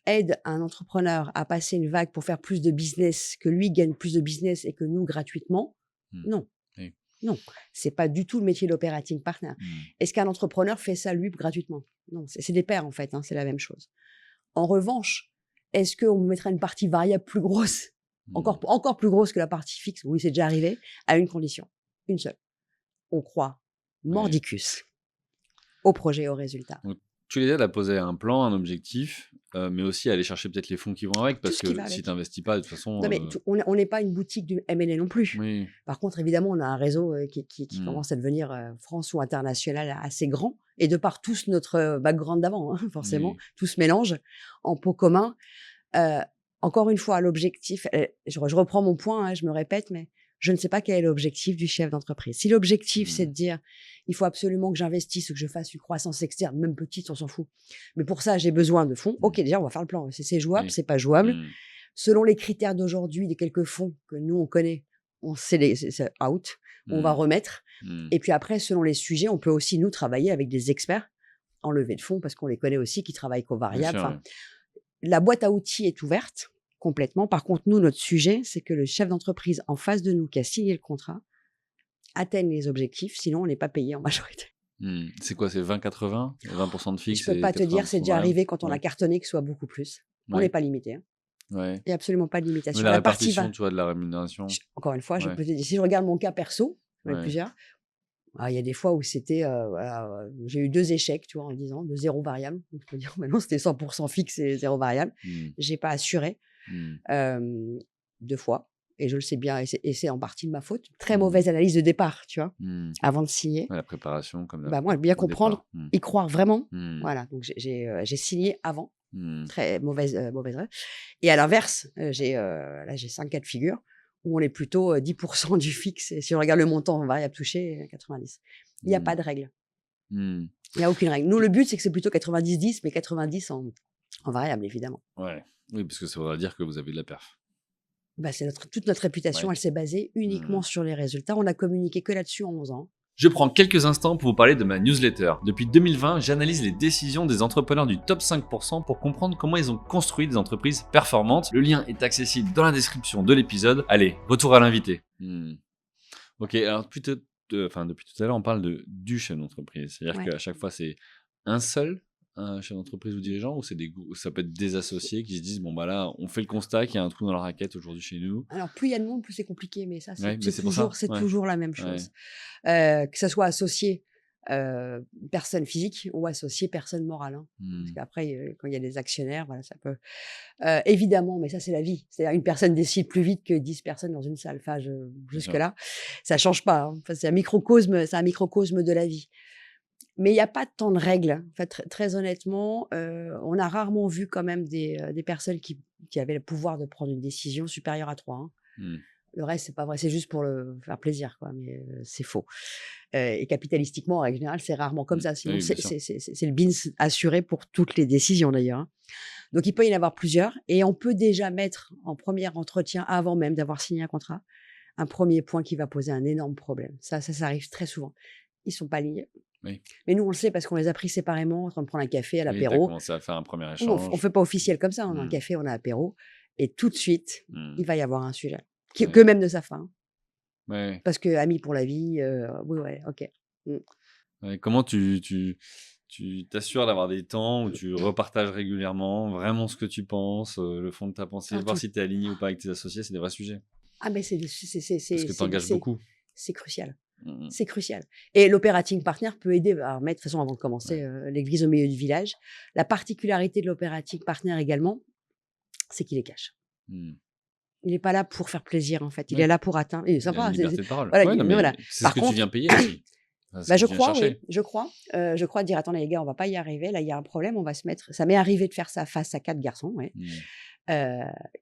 aide un entrepreneur à passer une vague pour faire plus de business, que lui gagne plus de business et que nous gratuitement?» Mmh. Non, Oui. non, c'est pas du tout le métier d'operating partner. Mmh. Est-ce qu'un entrepreneur fait ça lui gratuitement? Non, c'est des pairs en fait, hein, c'est la même chose. En revanche, est-ce qu'on mettrait une partie variable plus grosse, Mmh. encore plus grosse que la partie fixe? Oui, c'est déjà arrivé, à une condition, une seule. On croit Oui. mordicus au projet et au résultat. Donc tu les aides à poser un plan, un objectif, mais aussi à aller chercher peut-être les fonds qui vont avec Tout parce ce qui que va si tu avec. investis pas de toute façon, Non, mais on n'est pas une boutique du M&A non plus. oui. Par contre, évidemment, on a un réseau qui Mmh. commence à devenir France ou international assez grand. Et de par tous notre background d'avant, hein, forcément, Oui. tout se mélange en pot commun. Euh, Encore une fois, l'objectif, je reprends mon point, hein, je me répète, mais je ne sais pas quel est l'objectif du chef d'entreprise. Si l'objectif, c'est Mmh. de dire, il faut absolument que j'investisse ou que je fasse une croissance externe, même petite, on s'en fout. Mais pour ça, j'ai besoin de fonds. Mmh. Ok, déjà, on va faire le plan. C'est jouable, Oui. c'est pas jouable. Mmh. Selon les critères d'aujourd'hui, des quelques fonds que nous, on connaît, c'est out, on va Mmh. remettre. Mmh. Et puis après, selon les sujets, on peut aussi, nous, travailler avec des experts en levée de fonds parce qu'on les connaît aussi, qui travaillent qu'aux Bien variables. sûr, Enfin, ouais. la boîte à outils est ouverte complètement. Par contre, nous, notre sujet, c'est que le chef d'entreprise en face de nous qui a signé le contrat atteigne les objectifs, sinon on n'est pas payé en majorité. Mmh. C'est quoi? C'est 20-80? 20 de Je fixe peux et pas te dire, 80 c'est de déjà variable? arrivé quand on a Ouais. cartonné que ce soit beaucoup plus. On n'est Ouais. pas limité, hein. Ouais. Il n'y a absolument pas de Mais limitation. la La partie répartition, va. tu vois, de la rémunération? Encore une fois, je Ouais. peux te dire, si je regarde mon cas perso, j'en ai Ouais. plusieurs. Ah, il y a des fois où c'était, voilà, j'ai eu 2 échecs, tu vois, en 10 ans, de 0 variable. Donc je peux dire maintenant c'était 100 fixe et 0 variable. Mmh. J'ai pas assuré, Mmh. 2 fois et je le sais bien et c'est en partie de ma faute. Très Mmh. mauvaise analyse de départ, tu vois? Mmh. Avant de signer. Ouais, la préparation comme Bah, moi, bien au comprendre, départ. Mmh. y croire vraiment. Mmh. Voilà, donc j'ai signé avant. Mmh. Très mauvaise ref et à l'inverse, là, j'ai 5 cas de figure où on est plutôt, 10 du fixe et si on regarde le montant variable touché, 90. Il y a Mmh. pas de règle. Mmh. Il y a aucune règle. Nous, le but, c'est que c'est plutôt 90-10, mais 90 en variable, évidemment. Ouais. Oui, parce que ça voudra dire que vous avez de la perf. Bah, c'est toute notre réputation, Ouais. elle s'est basée uniquement Mmh. sur les résultats. On a communiqué que là-dessus en 11 ans. Je prends quelques instants pour vous parler de ma newsletter. Depuis 2020, j'analyse les décisions des entrepreneurs du top 5% pour comprendre comment ils ont construit des entreprises performantes. Le lien est accessible dans la description de l'épisode. Allez, retour à l'invité. Ok, alors depuis tout à l'heure, on parle du chef d'entreprise. C'est-à-dire Ouais. qu'à chaque fois, c'est un chef d'entreprise ou dirigeant, ou ça peut être des associés qui se disent, bon bah là, on fait le constat qu'il y a un trou dans la raquette aujourd'hui chez nous. Alors, plus il y a de monde, plus c'est compliqué, mais ça, Ouais, mais c'est pour ça. c'est Ouais. toujours la même Ouais. chose. Que ça soit associé personne physique ou associé personne morale. Hein. Parce qu'après, quand il y a des actionnaires, voilà, ça peut. Évidemment, mais ça, c'est la vie. C'est-à-dire, une personne décide plus vite que 10 personnes dans une salle. Enfin, Bien sûr. jusque-là, ça ne change pas. Hein. Enfin, c'est un microcosme de la vie. Mais il n'y a pas tant de règles. En fait, très honnêtement, on a rarement vu quand même des personnes qui avaient le pouvoir de prendre une décision supérieure à 3. Hein. Le reste, c'est pas vrai. C'est juste pour le faire plaisir, quoi. Mais c'est faux. Et capitalistiquement, en règle générale, c'est rarement comme ça. Sinon, Oui, bien c'est le BINS assuré pour toutes les décisions, d'ailleurs. Hein. Donc, il peut y en avoir plusieurs. Et on peut déjà mettre en premier entretien, avant même d'avoir signé un contrat, un premier point qui va poser un énorme problème. Ça arrive très souvent. Ils sont pas alignés. Oui. Mais nous, on le sait parce qu'on les a pris séparément, en train de prendre un café à Oui, t'as l'apéro. commencé à faire un premier On échange. ne fait pas officiel comme ça. On a un café, on a un apéro. Et tout de suite, il va y avoir un sujet. Qu'eux-mêmes ne savent pas. Hein. Ouais. Parce que amis pour la vie, oui, ouais, ok. Ouais, comment tu t'assures d'avoir des temps où tu repartages régulièrement vraiment ce que tu penses, le fond de ta pensée, Un voir truc. si tu es aligné ou pas avec tes associés, c'est des vrais sujets. Ah, mais Parce que tu engages beaucoup. c'est crucial. Mmh. C'est crucial. Et l'operating partner peut aider à mettre, de toute façon, avant de commencer, l'église au milieu du village. La particularité de l'operating partner également, c'est qu'il est cash. Il n'est pas là pour faire plaisir, en fait. Il est là pour atteindre. Il est Il a sympa. une liberté de parole. Voilà, Ouais, non, mais voilà. c'est Par ce que contre, tu viens payer aussi. Enfin, c'est ce bah, que je tu viens crois, chercher. oui, je crois. Je crois dire, attendez les gars, on va pas y arriver. Là, il y a un problème, on va se mettre. Ça m'est arrivé de faire ça face à 4 garçons, ouais,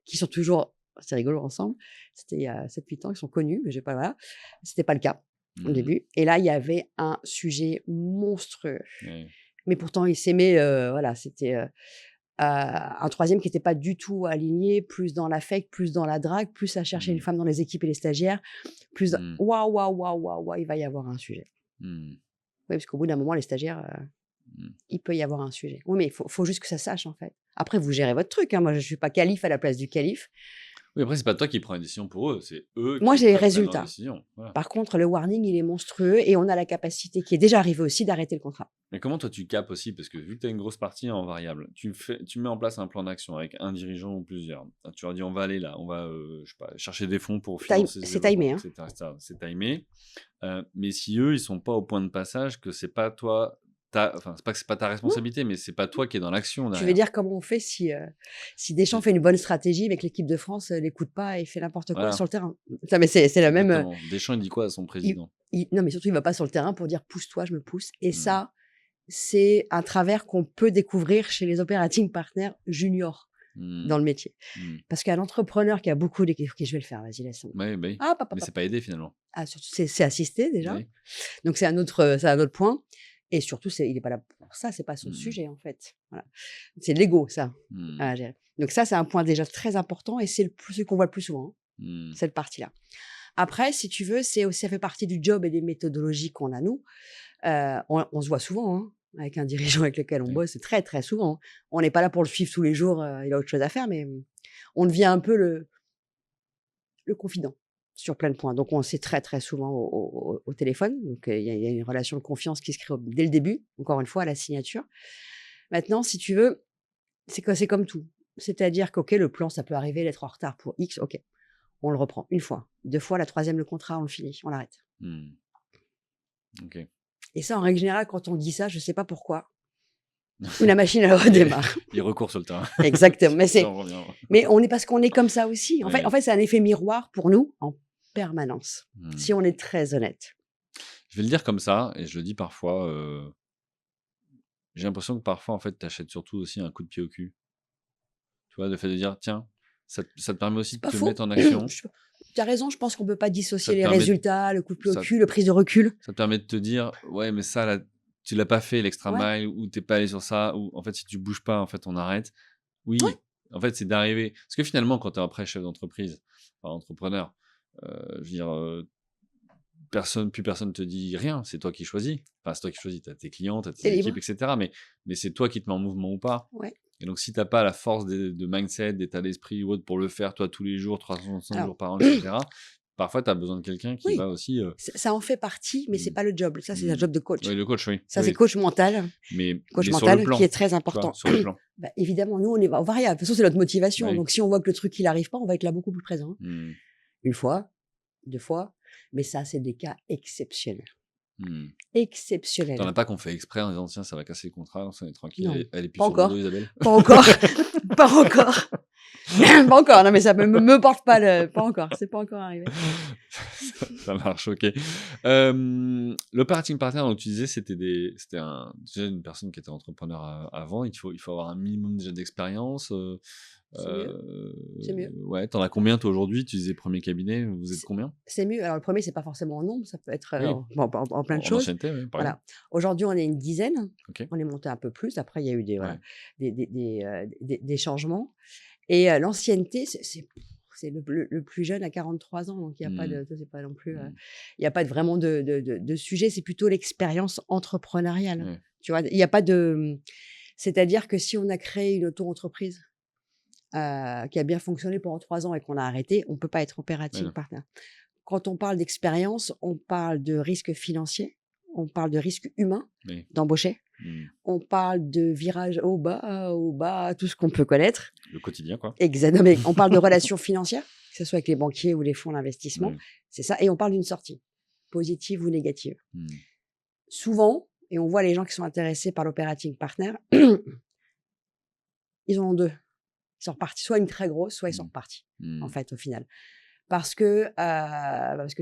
qui sont toujours, c'est rigolo, ensemble. C'était il y a 7-8 ans, ils sont connus, mais j'ai pas, voilà. C'était pas le cas au début. Et là, il y avait un sujet monstrueux. Ouais. Mais pourtant, ils s'aimaient, voilà, c'était un troisième qui n'était pas du tout aligné, plus dans l'affect, plus dans la drague, plus à chercher une femme dans les équipes et les stagiaires, plus waouh, il va y avoir un sujet. Oui, parce qu'au bout d'un moment, les stagiaires, il peut y avoir un sujet. Oui, mais il faut juste que ça sache, en fait. Après, vous gérez votre truc. Hein. Moi, je ne suis pas calife à la place du calife. Oui, après, c'est pas toi qui prends une décision pour eux, c'est eux Moi, qui j'ai les prennent leurs résultats. décisions. Voilà. Par contre, le warning, il est monstrueux et on a la capacité, qui est déjà arrivée aussi, d'arrêter le contrat. Mais comment toi tu capes aussi, parce que vu que tu as une grosse partie en variable, tu mets en place un plan d'action avec un dirigeant ou plusieurs. Tu leur dis on va aller là, on va je sais pas, chercher des fonds pour financer C'est timé. Hein. etc. C'est timé. Mais si eux ils sont pas au point de passage, que c'est pas toi, enfin c'est pas que c'est pas ta responsabilité, mais c'est pas toi qui est dans l'action derrière. Tu veux dire comment on fait si Deschamps fait une bonne stratégie mais que l'équipe de France l'écoute pas et fait n'importe quoi sur le terrain. Ça, mais c'est la même. Deschamps il dit quoi à son président? Non, mais surtout il va pas sur le terrain pour dire pousse-toi, je me pousse. Et ça, c'est un travers qu'on peut découvrir chez les operating partners juniors dans le métier. Parce qu'un entrepreneur qui a beaucoup d'équipes, ok, je vais le faire, vas-y, laisse. Ouais, mais c'est pas aidé finalement. Ah, surtout, c'est assisté déjà. Oui. Donc c'est un autre point. Et surtout, il n'est pas là pour ça, c'est pas son sujet en fait. Voilà. C'est l'ego, ça, à gérer. Donc ça, c'est un point déjà très important et c'est ce qu'on voit le plus souvent, cette partie-là. Après, si tu veux, ça fait partie du job et des méthodologies qu'on a, nous. On se voit souvent hein, avec un dirigeant avec lequel on bosse, c'est très, très souvent. Hein. On n'est pas là pour le suivre tous les jours, il a autre chose à faire, mais on devient un peu le confident sur plein de points. Donc, on sait très, très souvent au téléphone. Donc, il y a une relation de confiance qui se crée dès le début, encore une fois, à la signature. Maintenant, si tu veux, c'est comme tout. C'est-à-dire que, OK, le plan, ça peut arriver d'être en retard pour X, OK. On le reprend une fois, 2 fois, la troisième, le contrat, on le finit, on l'arrête. OK. Et ça, en règle générale, quand on dit ça, je ne sais pas pourquoi, la machine, elle redémarre. Il recourt sur le terrain. Exactement. Mais parce qu'on est comme ça aussi. En fait, c'est un effet miroir pour nous en permanence, si on est très honnête. Je vais le dire comme ça, et je le dis parfois, j'ai l'impression que parfois, en fait, tu achètes surtout aussi un coup de pied au cul. Tu vois, le fait de dire, tiens, ça te permet aussi de te mettre en action. Tu as raison, je pense qu'on ne peut pas dissocier les résultats, le coup de pied au cul, le prise de recul. Ça te permet de te dire, ouais, mais ça, là, tu l'as pas fait, l'extra mile, ou t'es pas allé sur ça, ou en fait, si tu bouges pas, en fait, on arrête. Oui, en fait, c'est d'arriver. Parce que finalement, quand tu es après chef d'entreprise, enfin entrepreneur, je veux dire, plus personne te dit rien, c'est toi qui choisis. Enfin, c'est toi qui choisis, tu as tes clients, tu as T'es tes libre. équipes, etc. Mais c'est toi qui te mets en mouvement ou pas. Ouais. Et donc, si tu n'as pas la force de mindset, d'état d'esprit ou autre pour le faire, toi, tous les jours, 365 Alors, jours par an, etc., parfois, tu as besoin de quelqu'un qui oui, va aussi. ça en fait partie, mais c'est Hmm, pas le job. Ça, c'est un hmm. job de coach. Oui, le coach, oui. Ça, c'est Oui. coach mental. Mais Coach sur le mental qui plan, est très tu vois, important. sur le plan. Bah, évidemment, nous, on est variable. De toute façon, c'est notre motivation. Oui. Donc, si on voit que le truc, il n'arrive pas, on va être là beaucoup plus présent. Hmm, Une fois, 2 fois. Mais ça, c'est des cas exceptionnels. hmm. T'en Exceptionnels. as pas qu'on fait exprès en disant tiens, ça va casser le contrat, on est tranquille, Non, elle est plus pas sur mon dos, encore. Isabelle. Pas encore. Pas encore. Pas encore. Non, mais ça me porte pas le. Pas encore. C'est pas encore arrivé. Ça marche, ok. L'operating partner, donc tu disais, c'était déjà une personne qui était entrepreneur avant. Il faut avoir un minimum déjà d'expérience. C'est mieux. C'est mieux. Ouais, t'en as combien toi aujourd'hui? Tu disais premier cabinet, vous êtes C'est combien? c'est mieux. Alors, le premier, c'est pas forcément en nombre. Ça peut être Oui, en plein de en choses. ancienneté, oui, par exemple. Voilà. Aujourd'hui, on est une dizaine. Ok, On est monté un peu plus. Après, il y a eu ouais. des changements. Et l'ancienneté, c'est le plus jeune à 43 ans. Donc, il n'y a pas Hmm, de. Ça, c'est pas non plus. hmm, Il n'y a pas vraiment de sujet. C'est plutôt l'expérience entrepreneuriale. ouais, Tu vois, il n'y a pas de. C'est-à-dire que si on a créé une auto-entreprise qui a bien fonctionné pendant 3 ans et qu'on a arrêté, on ne peut pas être ouais, operating non, partner. Quand on parle d'expérience, on parle de risque financier, on parle de risque humain oui, d'embaucher, hmm. on parle de virage au bas, tout ce qu'on peut connaître. Le quotidien, quoi. Exactement. Mais on parle de relations financières, que ce soit avec les banquiers ou les fonds d'investissement. Ouais, C'est ça. Et on parle d'une sortie, positive ou négative. hmm, Souvent, et on voit les gens qui sont intéressés par l'operating partner, ils en ont deux. Ils sont repartis. Soit une très grosse, soit ils sont hmm, repartis, en hmm, fait, au final. Parce que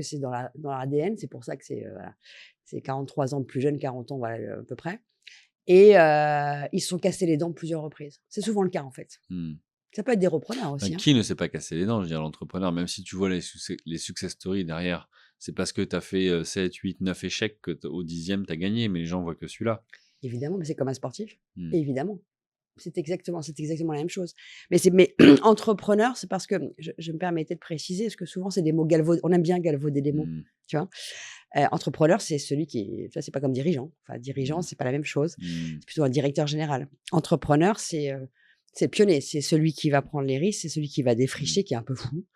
c'est dans l'ADN, c'est pour ça que voilà, c'est 43 ans de plus jeune, 40 ans, voilà, à peu près. Et ils se sont cassés les dents plusieurs reprises. C'est souvent le cas, en fait. hmm. Ça peut être des repreneurs aussi. Hein. Qui ne s'est pas cassé les dents? Je veux dire, l'entrepreneur, même si tu vois les success stories derrière, c'est parce que tu as fait 7, 8, 9 échecs que au 10e, tu as gagné, mais les gens voient que celui-là. Évidemment, mais c'est comme un sportif. Hmm, Évidemment. C'est exactement la même chose. Mais entrepreneur, c'est parce que je me permettais de préciser, parce que souvent, c'est des mots galvaudés. On aime bien galvauder des mots, hmm, tu vois. Entrepreneur, c'est celui qui, ça, c'est pas comme dirigeant. Enfin, dirigeant, hmm, c'est pas la même chose. hmm, C'est plutôt un directeur général. Entrepreneur, c'est le pionnier. C'est celui qui va prendre les risques, c'est celui qui va hmm, défricher, qui est un peu fou.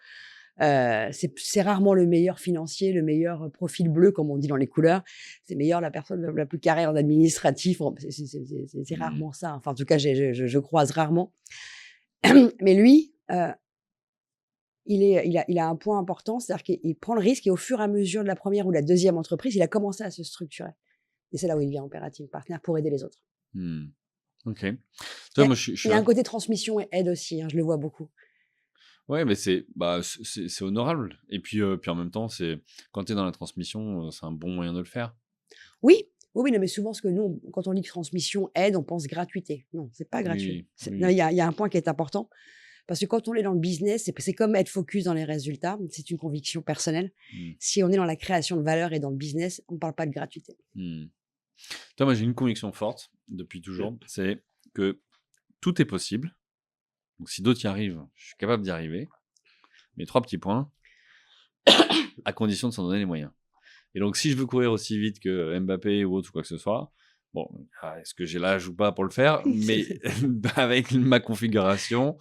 C'est rarement le meilleur financier, le meilleur profil bleu, comme on dit dans les couleurs. C'est meilleur la personne la plus carrée en administratif. C'est hmm. rarement ça. Enfin, en tout cas, je croise rarement. Mais lui, il a un point important, c'est-à-dire qu'il prend le risque et au fur et à mesure de la première ou la deuxième entreprise, il a commencé à se structurer. Et c'est là où il devient operating partner pour aider les autres. Hmm. Ok. Tu vois, Et moi, je il suis y a un côté transmission et aide aussi, hein, je le vois beaucoup. ouais, mais c'est honorable. Et puis en même temps, quand tu es dans la transmission, c'est un bon moyen de le faire. Oui, oui, non, mais souvent, ce que nous, quand on dit transmission, aide, on pense gratuité. Non, c'est pas gratuit. Oui, Non, oui. il y a un point qui est important, parce que quand on est dans le business, c'est comme être focus dans les résultats, c'est une conviction personnelle. Hmm, Si on est dans la création de valeur et dans le business, on ne parle pas de gratuité. hmm. Toi, moi, j'ai une conviction forte depuis toujours, c'est que tout est possible. Donc, si d'autres y arrivent, je suis capable d'y arriver. Mais 3 petits points, à condition de s'en donner les moyens. Et donc, si je veux courir aussi vite que Mbappé ou autre ou quoi que ce soit, bon, est-ce que j'ai l'âge ou pas pour le faire? Mais avec ma configuration,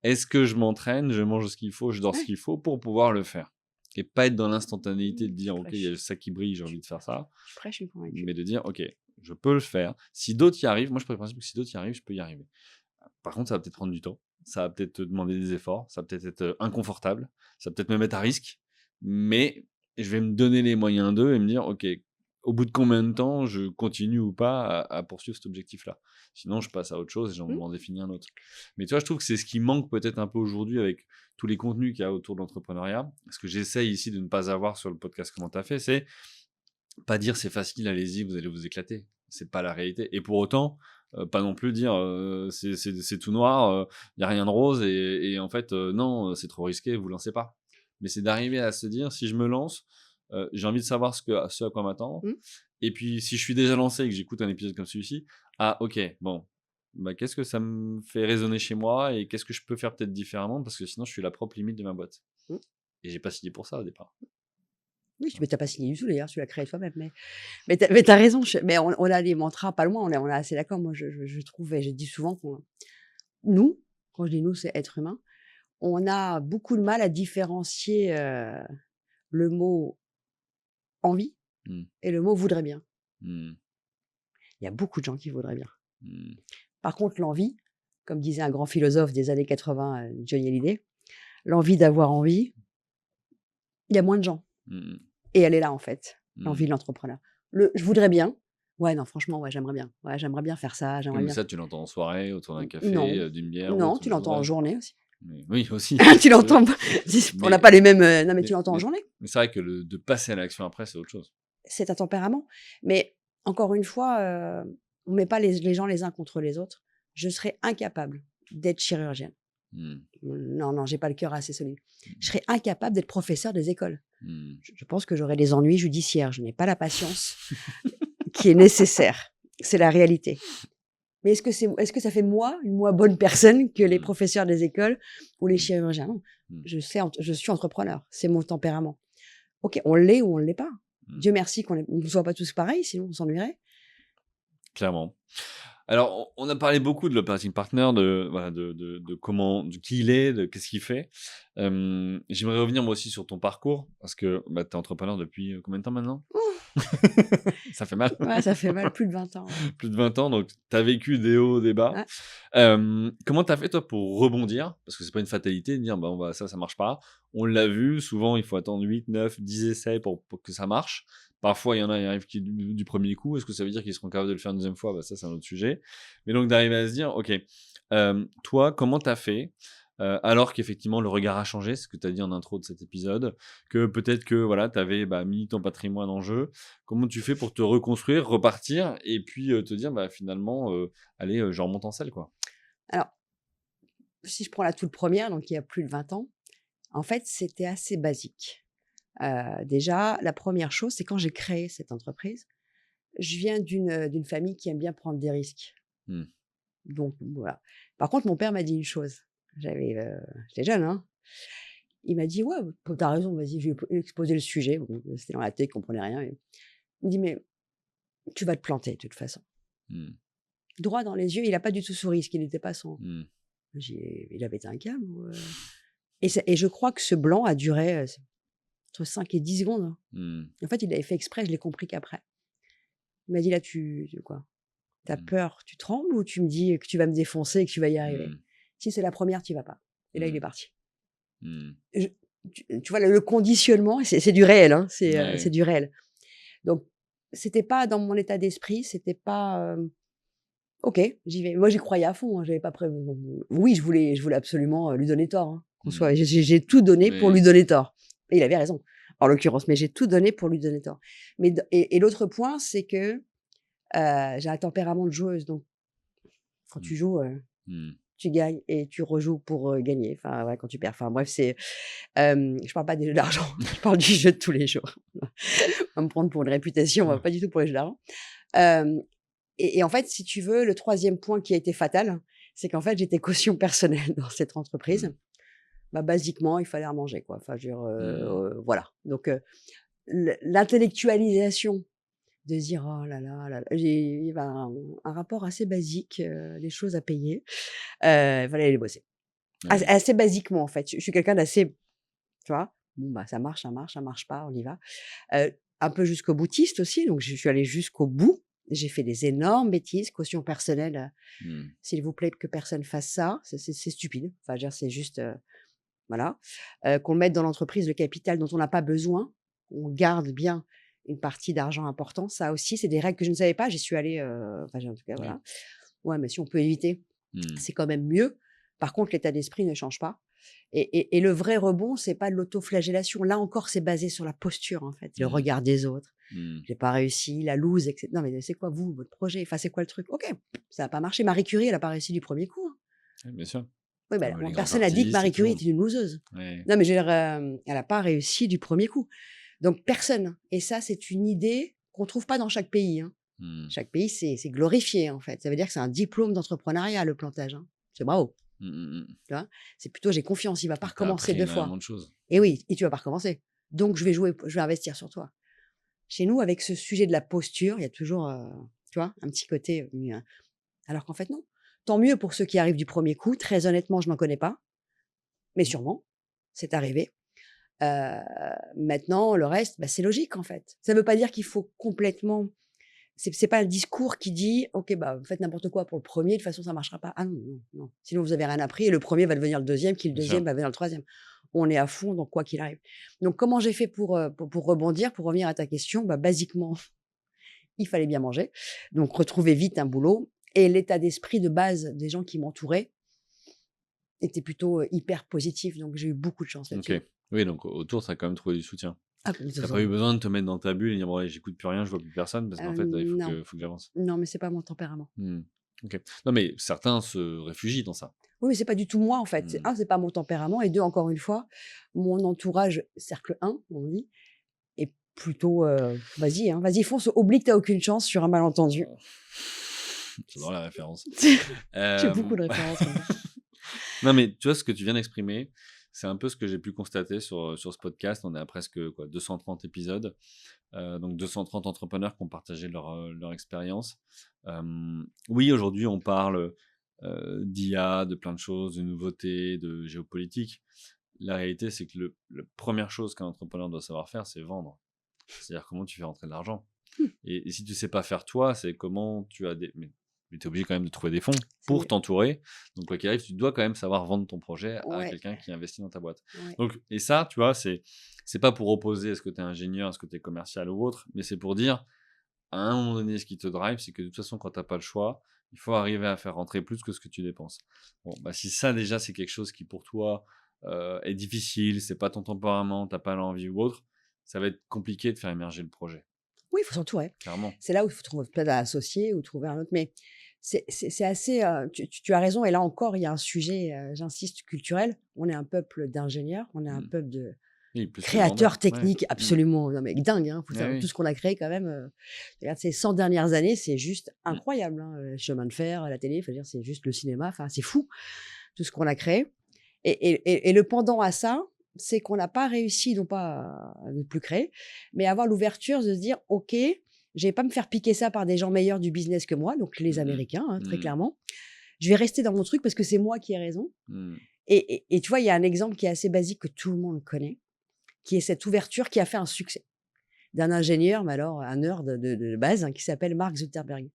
est-ce que je m'entraîne, je mange ce qu'il faut, je dors ce Ouais. qu'il faut pour pouvoir le faire? Et pas être dans l'instantanéité de Je dire, OK, il y a ça qui brille, j'ai envie de faire ça. Je prêche une convaincue. Mais de dire, OK, je peux le faire. Si d'autres y arrivent, moi je pars du principe que si d'autres y arrivent, je peux y arriver. Par contre, ça va peut-être prendre du temps. Ça va peut-être te demander des efforts. Ça va peut-être être inconfortable. Ça va peut-être me mettre à risque. Mais je vais me donner les moyens d'eux et me dire, OK, au bout de combien de temps je continue ou pas à poursuivre cet objectif-là. Sinon, je passe à autre chose et Mmh. m'en définis un autre. Mais tu vois, je trouve que c'est ce qui manque peut-être un peu aujourd'hui avec tous les contenus qu'il y a autour de l'entrepreneuriat. Ce que j'essaye ici de ne pas avoir sur le podcast Comment t'as fait, c'est pas dire c'est facile, allez-y, vous allez vous éclater. C'est pas la réalité. Et pour autant, pas non plus dire c'est tout noir, il n'y a rien de rose et en fait, non, c'est trop risqué, vous lancez pas. Mais c'est d'arriver à se dire si je me lance, j'ai envie de savoir ce à quoi m'attendre. Mmh. Et puis si je suis déjà lancé et que j'écoute un épisode comme celui-ci, ah ok, bon, bah, qu'est-ce que ça me fait résonner chez moi et qu'est-ce que je peux faire peut-être différemment parce que sinon je suis la propre limite de ma boîte. Mmh. Et j'ai pas signé pour ça au départ. Oui, mais tu as pas signé du tout d'ailleurs, tu l'as créé toi-même. Mais tu as raison. Mais on a des mantras pas loin, on est assez d'accord. Moi, je trouve, et je dis souvent qu'on nous, quand je dis nous, c'est être humain, on a beaucoup de mal à différencier le mot envie Mmh. et le mot voudrait bien. Mmh. Il y a beaucoup de gens qui voudraient bien. Mmh. Par contre, l'envie, comme disait un grand philosophe des années 80, Johnny Hallyday, l'envie d'avoir envie, il y a moins de gens. Mmh. Et elle est là, en fait, Mmh. l'envie de l'entrepreneur. Je voudrais bien. Ouais, non, franchement, ouais, j'aimerais bien. Ouais, j'aimerais bien faire ça, Oui, j'aimerais mais bien. ça, tu l'entends en soirée, autour d'un café, Non, d'une bière ou non, autre, tu je l'entends en voudrais. journée aussi. Mais oui, aussi. Tu l'entends pas. On n'a Mais pas les mêmes. Non, mais tu mais l'entends en mais journée. mais c'est vrai que de passer à l'action après, c'est autre chose. C'est un tempérament. Mais encore une fois, on met pas les gens les uns contre les autres. Je serais incapable d'être chirurgienne. Mmh. Non, non, j'ai pas le cœur assez solide. Je Mmh. serais incapable d'être professeur des écoles. Mmh. Je pense que j'aurais des ennuis judiciaires. Je n'ai pas la patience qui est nécessaire. C'est la réalité. Mais est-ce que ça fait moi, une moins bonne personne que les Mmh. professeurs des écoles ou les Mmh. chirurgiens? Non. Mmh. Je suis entrepreneur. C'est mon tempérament. OK, on l'est ou on ne l'est pas. Mmh. Dieu merci qu'on ne soit pas tous pareils, sinon on s'ennuierait. Clairement. Alors, on a parlé beaucoup de l'operating partner, de voilà, de comment de qui il est, de qu'est-ce qu'il fait. J'aimerais revenir moi aussi sur ton parcours parce que, bah, tu es entrepreneur depuis, combien de temps maintenant? Ça fait mal. Ouais, ça fait mal, plus de 20 ans, ouais. Plus de 20 ans, donc tu as vécu des hauts, des bas. Ouais. Comment tu as fait toi pour rebondir? Parce que c'est pas une fatalité de dire: «Bah, ça marche pas». On l'a vu, souvent il faut attendre 8, 9, 10 essais pour que ça marche. Parfois, il y en a, ils arrivent qui du 1er coup. Est-ce que ça veut dire qu'ils seront capables de le faire une 2e fois? Bah, ça, c'est un autre sujet. Mais donc d'arriver à se dire: «OK, toi, comment tu as fait?» Alors qu'effectivement le regard a changé, c'est ce que tu as dit en intro de cet épisode, que peut-être que voilà, tu avais, bah, mis ton patrimoine en jeu. Comment tu fais pour te reconstruire, repartir et puis, te dire: «Bah, finalement, allez, je remonte en selle, quoi»? Alors, si je prends la toute première, donc il y a plus de 20 ans, en fait, c'était assez basique. Déjà, la première chose, c'est quand j'ai créé cette entreprise, je viens d'une famille qui aime bien prendre des risques. Mmh. Donc voilà. Par contre, mon père m'a dit une chose. J'étais jeune, hein. Il m'a dit: «Ouais, tu as raison, vas-y». Je lui ai exposé le sujet. Bon, c'était dans la tête, il comprenait rien et il me dit: «Mais tu vas te planter de toute façon». Mmh. Droit dans les yeux, il a pas du tout souri, ce qui n'était pas son. Mmh. Il avait été un câble et je crois que ce blanc a duré, entre 5 et 10 secondes, hein. Mmh. En fait, il avait fait exprès, je l'ai compris qu'après. Il m'a dit: «Là, quoi? Tu as Mmh. peur, tu trembles ou tu me dis que tu vas me défoncer et que tu vas y arriver? Mmh. Si c'est la première, tu y vas pas». Et là, il Mmh. est parti. Mmh. Je tu vois le conditionnement, c'est du réel, hein, c'est Ouais. du réel. Donc c'était pas dans mon état d'esprit, c'était pas, OK, j'y vais. Moi, j'y croyais à fond, hein, j'avais pas pré oui, je voulais absolument, lui donner tort, hein, qu'on Mmh. soit j'ai tout donné pour lui Mais donner tort et il avait raison, en l'occurrence, mais j'ai tout donné pour lui donner tort. Mais d et l'autre point, c'est que, j'ai un tempérament de joueuse, donc quand mmh. tu joues, Mmh. tu gagnes et tu rejoues pour, gagner. Enfin, ouais, quand tu perds. Enfin bref, je parle pas des jeux d'argent, je parle du jeu de tous les jours. On va me prendre pour une réputation, pas du tout pour les jeux d'argent. Hem et en fait, si tu veux, le troisième point qui a été fatal, c'est qu'en fait, j'étais caution personnelle dans cette Mmh. entreprise. Bah, basiquement, il fallait à manger, quoi. Enfin, je veux dire, Mmh. voilà. Donc, l'intellectualisation de se dire: «Oh là là, là là», j'ai bah, un rapport assez basique, des choses à payer. Il fallait aller bosser. Ouais. Assez basiquement, en fait. Je suis quelqu'un d'assez, tu vois? Bon, bah, ça marche, ça marche, ça marche pas, on y va. Un peu jusqu'au boutiste aussi, donc je suis allée jusqu'au bout. J'ai fait des énormes bêtises, caution personnelle, Mmh. s'il vous plaît, que personne fasse ça, c'est stupide. Enfin, je veux dire, c'est juste, voilà. Qu'on mette dans l'entreprise le capital dont on n'a pas besoin, on garde bien une partie d'argent important, ça aussi, c'est des règles que je ne savais pas. J'y suis allée, enfin, en tout cas, Oui. voilà. Ouais, mais si on peut éviter, Mmh. c'est quand même mieux. Par contre, l'état d'esprit ne change pas et le vrai rebond, c'est pas de l'autoflagellation. Là encore, c'est basé sur la posture, en fait, le Mmh. regard des autres. Mmh. J'ai pas réussi, la loose et cetera. Non, mais c'est quoi vous, votre projet? Enfin, c'est quoi le truc? OK, ça a pas marché. Marie Curie, elle a pas réussi du premier coup, hein. Ouais, bien sûr. Oui, bah, Les grands personne n'a dit que artistes et Marie tout le Curie monde. était une loseuse. Ouais. Non, mais je veux dire, elle a pas réussi du premier coup. Donc personne et ça, c'est une idée qu'on trouve pas dans chaque pays, hein. Mmh. Chaque pays, c'est glorifié, en fait. Ça veut dire que c'est un diplôme d'entrepreneuriat, le plantage, hein. C'est bravo, Mmh mh, mmh. tu vois? C'est plutôt: «J'ai confiance, il va pas Tu as recommencer appris 2 énormément fois». de choses. Et oui, et tu vas pas recommencer. Donc, je vais investir sur toi. Chez nous, avec ce sujet de la posture, il y a toujours, tu vois, un petit côté, alors qu'en fait, non. Tant mieux pour ceux qui arrivent du premier coup. Très honnêtement, je n'en connais pas, mais sûrement, c'est arrivé. Maintenant, le reste, c'est logique, en fait. Ça ne veut pas dire qu'il faut complètement. C'est pas le discours qui dit: «OK, faites n'importe quoi pour le premier, de toute façon, ça ne marchera pas». Ah non, non, non. Sinon, vous avez rien appris et le premier va devenir le deuxième, qui le Bien sûr. deuxième va devenir le troisième. On est à fond, donc quoi qu'il arrive. Donc comment j'ai fait pour rebondir, pour revenir à ta question? Basiquement, il fallait bien manger, donc retrouver vite un boulot et l'état d'esprit de base des gens qui m'entouraient était plutôt, hyper positif, donc j'ai eu beaucoup de chance OK. là-dessus. Oui, donc autour, tu as quand même trouvé du soutien. Ah, Tu as pas eu besoin de te mettre dans ta bulle et dire: «Bon allez, j'écoute plus rien, je vois plus personne» parce qu'en fait, il non, faut que j'avance. non, mais c'est pas mon tempérament. Mmh. OK. Non, mais certains se réfugient dans ça. Oui, mais c'est pas du tout moi, en fait. Mmh. 1, c'est pas mon tempérament et 2, encore une fois, mon entourage, cercle 1, on dit, est plutôt, «Vas-y, hein, vas-y fonce, oublie que tu aucune chance sur un malentendu». J'adore la référence. J'ai beaucoup Hem, de références comme ça. non, mais tu vois, ce que tu viens d'exprimer, c'est un peu ce que j'ai pu constater sur ce podcast. On est à presque quoi, 230 épisodes, donc 230 entrepreneurs qui ont partagé leur expérience. Oui, aujourd'hui, on parle, d'IA, de plein de choses, de nouveautés, de géopolitique. La réalité, c'est que le la 1re chose qu'un entrepreneur doit savoir faire, c'est vendre. C'est-à-dire comment tu fais rentrer de l'argent Mmh, et si tu sais pas faire toi, c'est comment tu as des mais tu es obligé quand même de trouver des fonds c'est pour mieux. t'entourer. Donc quoi qu'il arrive, tu dois quand même savoir vendre ton projet à Ouais, quelqu'un qui investit dans ta boîte. ouais, Donc et ça, tu vois, c'est pas pour opposer est-ce que tu es ingénieur, est-ce que tu es commercial ou autre, mais c'est pour dire, à un moment donné, ce qui te drive, c'est que de toute façon, quand tu as pas le choix, il faut arriver à faire rentrer plus que ce que tu dépenses. Bon, si ça déjà, c'est quelque chose qui pour toi, est difficile, c'est pas ton tempérament, tu pas l'envie ou autre, ça va être compliqué de faire émerger le projet, oui, il faut s'entourer. clairement. C'est là où il faut trouver peut-être un associé ou trouver un autre, mais c'est assez, tu as raison et là encore, il y a un sujet, j'insiste, culturel. On est un peuple d'ingénieurs, on est un Mmh. peuple de Oui, plus que de vendeurs. créateurs Ouais. techniques Mmh. absolument, non mais dingue, hein, faut Ouais, savoir tout oui. ce qu'on a créé quand même, regarde ces 100 dernières années, c'est juste Mmh. incroyable, hein, chemin de fer, la télé, faut dire, c'est juste le cinéma, enfin, c'est fou, tout ce qu'on a créé et le pendant à ça, c'est qu'on n'a pas réussi, non pas à ne plus créer, mais à avoir l'ouverture de se dire: «OK, je vais pas me faire piquer ça par des gens meilleurs du business que moi», donc les Mmh mh. Américains, hein, très Mmh. clairement. Je vais rester dans mon truc parce que c'est moi qui ai raison Mmh. et tu vois, il y a un exemple qui est assez basique que tout le monde connaît, qui est cette ouverture qui a fait un succès d'un ingénieur, mais alors un nerd de base, hein, qui s'appelle Mark Zuckerberg.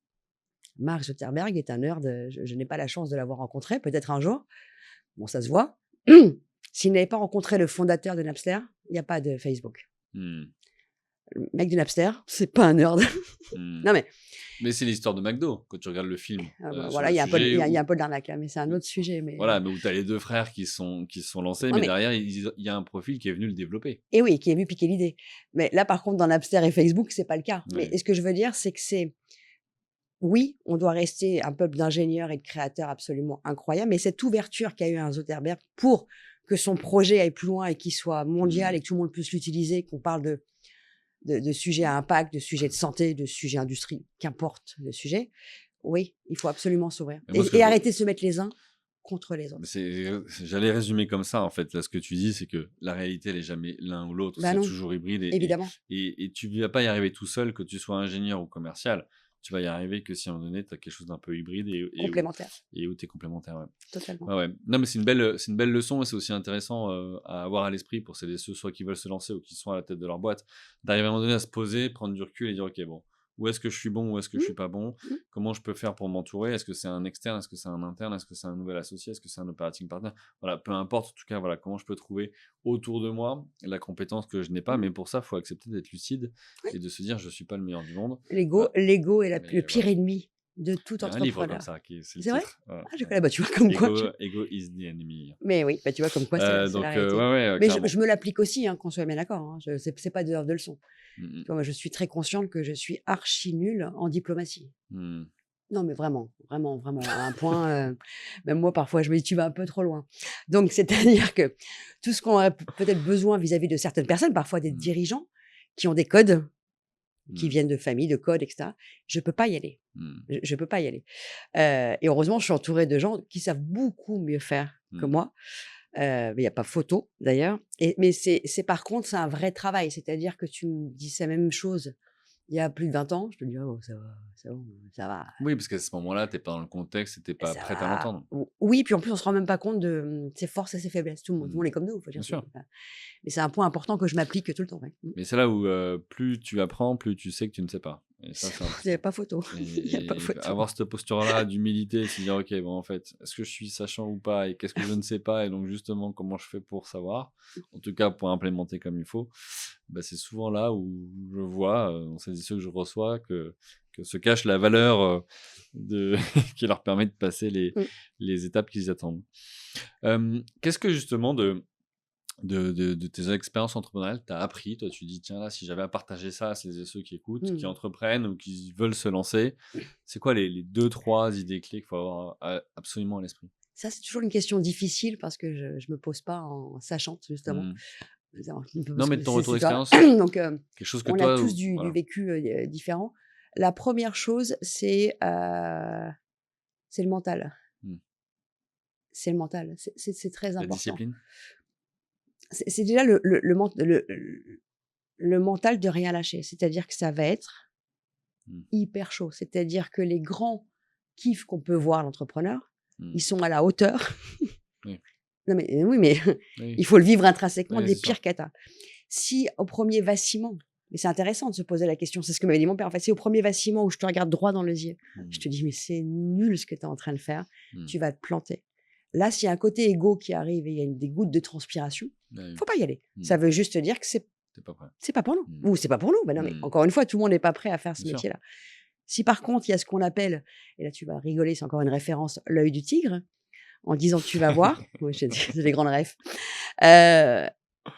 Mark Zuckerberg est un nerd, je n'ai pas la chance de l'avoir rencontré, peut-être un jour. Bon, ça se voit. S'il n'avait pas rencontré le fondateur de Napster, il y a pas de Facebook. Mmh. Le mec de Napster, c'est pas un nerd. Mmh. Non mais, Mais c'est l'histoire de McDo, quand tu regardes le film, sur voilà, le il y a un peu de il sujet y a il y a où un peu de l'arnaque là, mais c'est un autre sujet, voilà, mais où tu as les 2 frères qui se sont lancés, non mais mais derrière, il y a un profil qui est venu le développer. et oui, qui est venu piquer l'idée. Mais là, par contre, dans Napster et Facebook, c'est pas le cas. Mais Ouais. ce que je veux dire, c'est que oui, on doit rester un peuple d'ingénieurs et de créateurs absolument incroyables, mais cette ouverture qu'a eu un Zuckerberg pour que son projet aille plus loin et qu'il soit mondial Mmh. et que tout le monde puisse l'utiliser, qu'on parle de sujets à impact, de sujets de santé, de sujets industrie, qu'importe le sujet, oui, il faut absolument s'ouvrir Et moi, ce que et je arrêter de se mettre les uns contre les autres. j'allais résumer comme ça, en fait. Là, ce que tu dis, c'est que la réalité, elle est jamais l'un ou l'autre, Ben c'est non, toujours hybride évidemment, et tu vas pas y arriver tout seul, que tu sois ingénieur ou commercial. Tu vas y arriver que si à un moment donné, tu as quelque chose d'un peu hybride complémentaire, et où tu es complémentaire, ouais. totalement. Ouais, ouais. Non, mais c'est une belle leçon et c'est aussi intéressant, à avoir à l'esprit pour celles et ceux soit qui veulent se lancer ou qui sont à la tête de leur boîte, d'arriver à un moment donné à se poser, prendre du recul et dire: «OK, bon, où est-ce que je suis bon? Où est-ce que je Mmh, suis pas bon? mmh. Comment je peux faire pour m'entourer? Est-ce que c'est un externe? Est-ce que c'est un interne? Est-ce que c'est un nouvel associé? Est-ce que c'est un operating partner?» Voilà, peu importe, en tout cas, voilà, comment je peux trouver autour de moi la compétence que je n'ai pas, Mmh. mais pour ça, il faut accepter d'être lucide Oui, et de se dire: «Je suis pas le meilleur du monde». l'ego Voilà, l'ego est le mais pire voilà. ennemi de tout Il y a un livre comme entrepreneur. ça qui c'est le C'est vrai? titre. Voilà, Ah, je ouais. connais, bah, tu vois comme quoi Ego is the enemy. mais oui, bah, tu vois comme quoi c'est la Donc réalité. ouais, ouais, Mais je clairement. me l'applique aussi, hein, qu'on soit bien d'accord, hein. C'est pas de leçon. Mmh Tu mh. vois, moi, je suis très consciente que je suis archi nulle en diplomatie. Mmh. Non, mais vraiment, vraiment, vraiment, à un point, même moi, parfois, je me dis: «Tu vas un peu trop loin». Donc c'est-à-dire que tout ce qu'on aurait peut-être besoin vis-à-vis de certaines personnes, parfois des Mmh. dirigeants qui ont des codes, qui Mmh. viennent de familles, de codes et cetera, je peux pas y aller. Mmh. Je peux pas y aller. Et heureusement, je suis entourée de gens qui savent beaucoup mieux faire que Mmh. moi. Mais il y a pas photo d'ailleurs mais c'est par contre, c'est un vrai travail. C'est-à-dire que tu me dis la même chose il y a plus de 20 ans, je te dis: «Oh ça va, c'est bon, ça va, Oui, parce qu'à ce moment-là, tu pas dans le contexte et tu pas ça prête à va». l'entendre. Ou oui, puis en plus, on se rend même pas compte de, ses forces et ses faiblesses. Tout le monde Mmh. est comme nous, faut Bien dire sûr. mais c'est un point important que je m'applique tout le temps, ouais. Mais c'est là où, plus tu apprends, plus tu sais que tu ne sais pas et ça, c'est Il y a important. pas photo, il y a pas Et photo. avoir cette posture-là d'humilité, se dire: «OK, bon, en fait, est-ce que je suis sachant ou pas et qu'est-ce que je ne sais pas et donc justement, comment je fais pour savoir?» En tout cas, pour implémenter comme il faut, bah, c'est souvent là où je vois, dans celles et ceux que je reçois que se cache la valeur, de qui leur permet de passer Mmh. les étapes qu'ils attendent. Qu'est-ce que justement de tes expériences entrepreneuriales, tu as appris? Toi, tu dis: «Tiens, là, si j'avais à partager ça à celles et ceux qui écoutent, qui Mmh. entreprennent ou qui veulent se lancer», c'est quoi les 2-3 idées clés qu'il faut avoir absolument à l'esprit? Ça, c'est toujours une question difficile parce que je me pose pas en sachante justement. Mmh. Non, Parce mais que de ton retour c'est toi. d'expérience, Donc quelque chose que on a toi tous ou du voilà. vécu, différent. La première chose, c'est le mental. Mmh. C'est le mental. C'est très La important. discipline? C'est déjà le mental de rien lâcher. C'est-à-dire que ça va être Mmh. hyper chaud. C'est-à-dire que les grands kiffs qu'on peut voir l'entrepreneur, ils Mmh. sont à la hauteur. Oui. Non mais oui, mais Oui. il faut le vivre intrinsèquement Oui, des c'est sûr. pires catas. Si au premier vacillement, mais c'est intéressant de se poser la question, c'est ce que m'avait dit mon père en fait, si au premier vacillement où je te regarde droit dans les yeux, je Mmh. te dis: «Mais c'est nul ce que tu es en train de faire, Mmh. tu vas te planter». Là, s'il y a un côté égo qui arrive et il y a des gouttes de transpiration, Bah oui. faut pas y aller. Mmh. Ça veut juste dire que Tu pas prêt. c'est pas pour nous Mmh. ou c'est pas pour nous. Ben non, mais Mmh. encore une fois, tout le monde n'est pas prêt à faire Bien ce sûr. métier-là. Si par contre, il y a ce qu'on appelle et là tu vas rigoler, c'est encore une référence, l'œil du tigre, en disant: «Tu vas voir», oui, j'ai des grandes refs, heu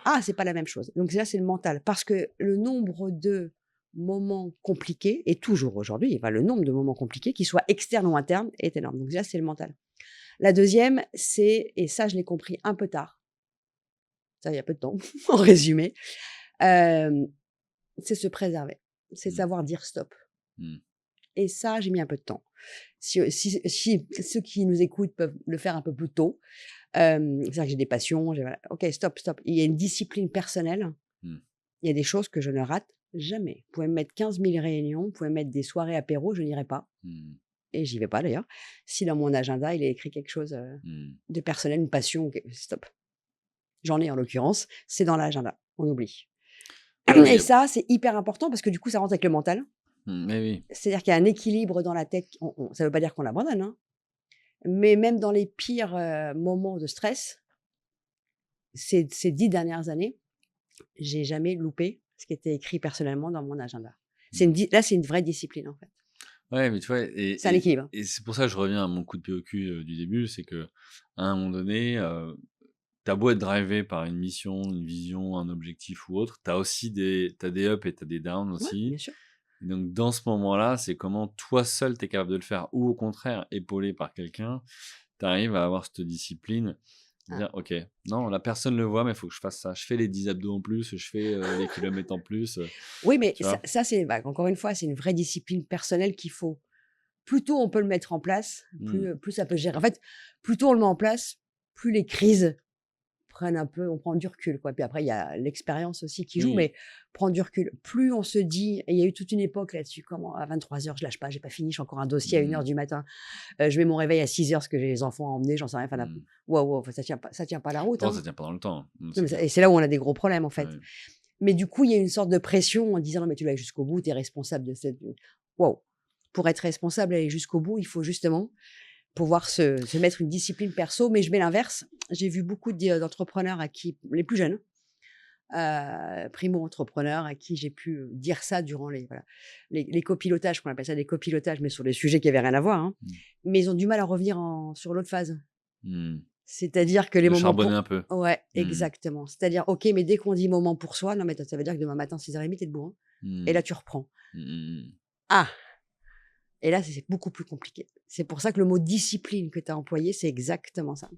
ah, c'est pas la même chose. Donc là, c'est le mental. Parce que le nombre de moments compliqués, et toujours aujourd'hui, enfin, le nombre de moments compliqués, qu'ils soient externes ou internes, est énorme. Donc déjà, c'est le mental. La deuxième, c'est, et ça, je l'ai compris un peu tard, ça, il y a peu de temps, en résumé, hem, c'est se préserver. C'est Mmh. savoir dire stop. Mmh. Et ça, j'ai mis un peu de temps. Si ceux qui nous écoutent peuvent le faire un peu plus tôt, c'est-à-dire que j'ai des passions, j'ai voilà, OK, stop, stop. Il y a une discipline personnelle. Mmh. Il y a des choses que je ne rate jamais. Vous pouvez me mettre 15 000 réunions, vous pouvez mettre des soirées apéro, je n'irai pas Mmh. et j'y vais pas d'ailleurs. Si dans mon agenda, il est écrit quelque chose, Mmh. de personnel, une passion, stop. J'en ai en l'occurrence, c'est dans l'agenda, on oublie. Ouais, ouais, Et ça, c'est hyper important parce que du coup, ça rentre avec le mental. eh oui. C'est-à-dire qu'il y a un équilibre dans la tête. Ça ne veut pas dire qu'on l'abandonne, hein, mais même dans les pires, moments de stress, ces 10 dernières années, j'ai jamais loupé ce qui était écrit personnellement dans mon agenda. Mmh. C'est une vraie discipline, en fait. Ouais, mais tu vois C'est un équilibre, hein. et c'est pour ça que je reviens à mon coup de pied au cul, du début, c'est qu'à un moment donné, tu beau être drivé par une mission, une vision, un objectif ou autre, t'as des ups et t'as des downs Ouais, aussi bien sûr. et donc dans ce moment-là, c'est comment toi seul tu es capable de le faire ou au contraire épaulé par quelqu'un, tu arrives à avoir cette discipline, de Ah. dire: «OK, non, la personne le voit, mais il faut que je fasse ça. Je fais les 10 abdos en plus, je fais, les kilomètres en plus», Oui, mais tu ça vois? ça c'est bah, encore une fois, c'est une vraie discipline personnelle qu'il faut plus tôt on peut le mettre en place, Mmh. plus ça peut gérer. En fait, plus tôt on le met en place, plus les crises prennent un peu on prend du recul, quoi. Puis après, il y a l'expérience aussi qui joue, Oui. mais prendre du recul. Plus on se dit et il y a eu toute une époque là-dessus, comment à 23 heures, je lâche pas, j'ai pas fini, j'ai encore un dossier à 1 heure Mmh. du matin, je mets mon réveil à 6 heures parce que j'ai les enfants à emmener, j'en sais rien, enfin, Mmh. waouh, waouh, enfin, ça tient pas la route, Non, hein. ça tient pas dans le temps, hein. Mmh, Non, c'est mais clair. c'est là où on a des gros problèmes, en fait. Ouais. Mais du coup, il y a une sorte de pression en disant: «Non, mais tu dois aller jusqu'au bout, tu es responsable de cette» waouh! Pour être responsable et aller jusqu'au bout, il faut justement pouvoir se mettre une discipline perso, mais je mets l'inverse. J'ai vu beaucoup d'entrepreneurs à qui les plus jeunes, primo-entrepreneurs à qui j'ai pu, dire ça durant les copilotages, qu'on appelle ça des copilotages, mais sur des sujets qui avaient rien à voir, hein. Mmh. Mais ils ont du mal à revenir sur l'autre phase. Mmh. C'est-à-dire que les De moments charbonner pour un peu. ouais, Mmh. exactement. C'est-à-dire, OK, mais dès qu'on dit moment pour soi, non mais ça veut dire que demain matin 6h30 tu es debout, hein, et Mmh. là tu reprends. Mmh mh, mmh. Ah! Et là, c'est beaucoup plus compliqué. C'est pour ça que le mot discipline que tu as employé, c'est exactement ça.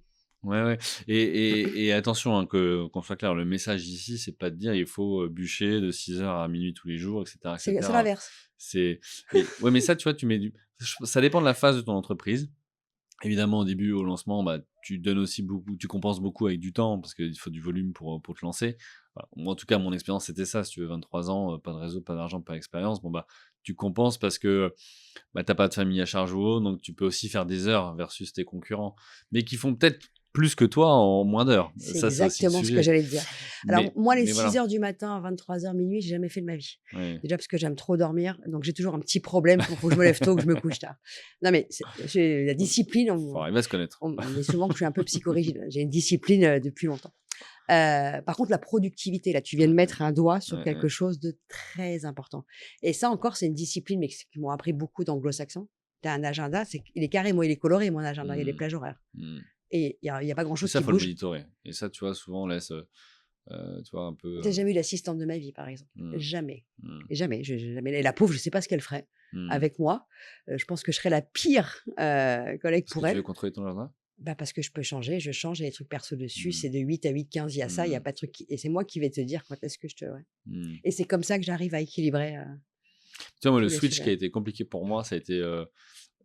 Ouais, ouais et attention, hein, qu'on soit clair, le message ici, c'est pas de dire: «Il faut, bûcher de 6 heures à minuit tous les jours» et C'est cetera. l'inverse. C'est ouais, mais ça, tu vois, tu mets du ça dépend de la phase de ton entreprise. Évidemment, au début, au lancement, bah, tu donnes aussi beaucoup, tu compenses beaucoup avec du temps parce qu'il faut du volume pour te lancer. Voilà. Moi, en tout cas, mon expérience, c'était ça. Si tu veux 23 ans, pas de réseau, pas d'argent, pas d'expérience, bon, bah, tu compenses parce que bah, tu n'as pas de famille à charge ou autre, donc tu peux aussi faire des heures versus tes concurrents, mais qui font peut-être plus que toi en moins d'heures. C'est Ça, c'est aussi le exactement ce que sujet. j'allais te dire. Alors, moi, les Mais 6 voilà. heures du matin à 23 h, minuit, j'ai jamais fait de ma vie. Ouais. Déjà parce que j'aime trop dormir, donc j'ai toujours un petit problème pour faut que je me lève tôt, que je me couche tard. Non, mais j'ai la discipline, Faut arriver à se connaître. on me dit souvent que je suis un peu psychorigide. J'ai une discipline depuis longtemps. Par contre, la productivité, là, tu viens de mettre un doigt sur Ouais, quelque ouais. chose de très important. Et ça encore, c'est une discipline, mais qui m'ont appris beaucoup d'anglo-saxons. Tu as un agenda, il est carré, moi, il est coloré, mon agenda, il y a des Mmh. plages horaires. Mmh. Et il y a pas Et grand-chose ça, qui faut le bouge. monitorer. Et ça, tu vois, souvent, on laisse, tu vois, un peu. J'ai jamais eu d'assistante de ma vie, par exemple. Mmh. Jamais. Mmh. Jamais. J'ai jamais. Et la pauvre, je sais pas ce qu'elle ferait Mmh. avec moi. Je pense que je serais la pire collègue Parce que pour tu veux elle. contrôler ton agenda? Bah, parce que je peux changer, je change, il y a des trucs perso dessus, Mmh. c'est de 8 à 8h15, il y a ça, il y a Mmh. pas de truc et c'est moi qui vais te dire quand est-ce que je te ouais. Mmh. Et c'est comme ça que j'arrive à équilibrer, Tu vois, moi, le tous les switch qui a sujets. été compliqué pour moi, ça a été,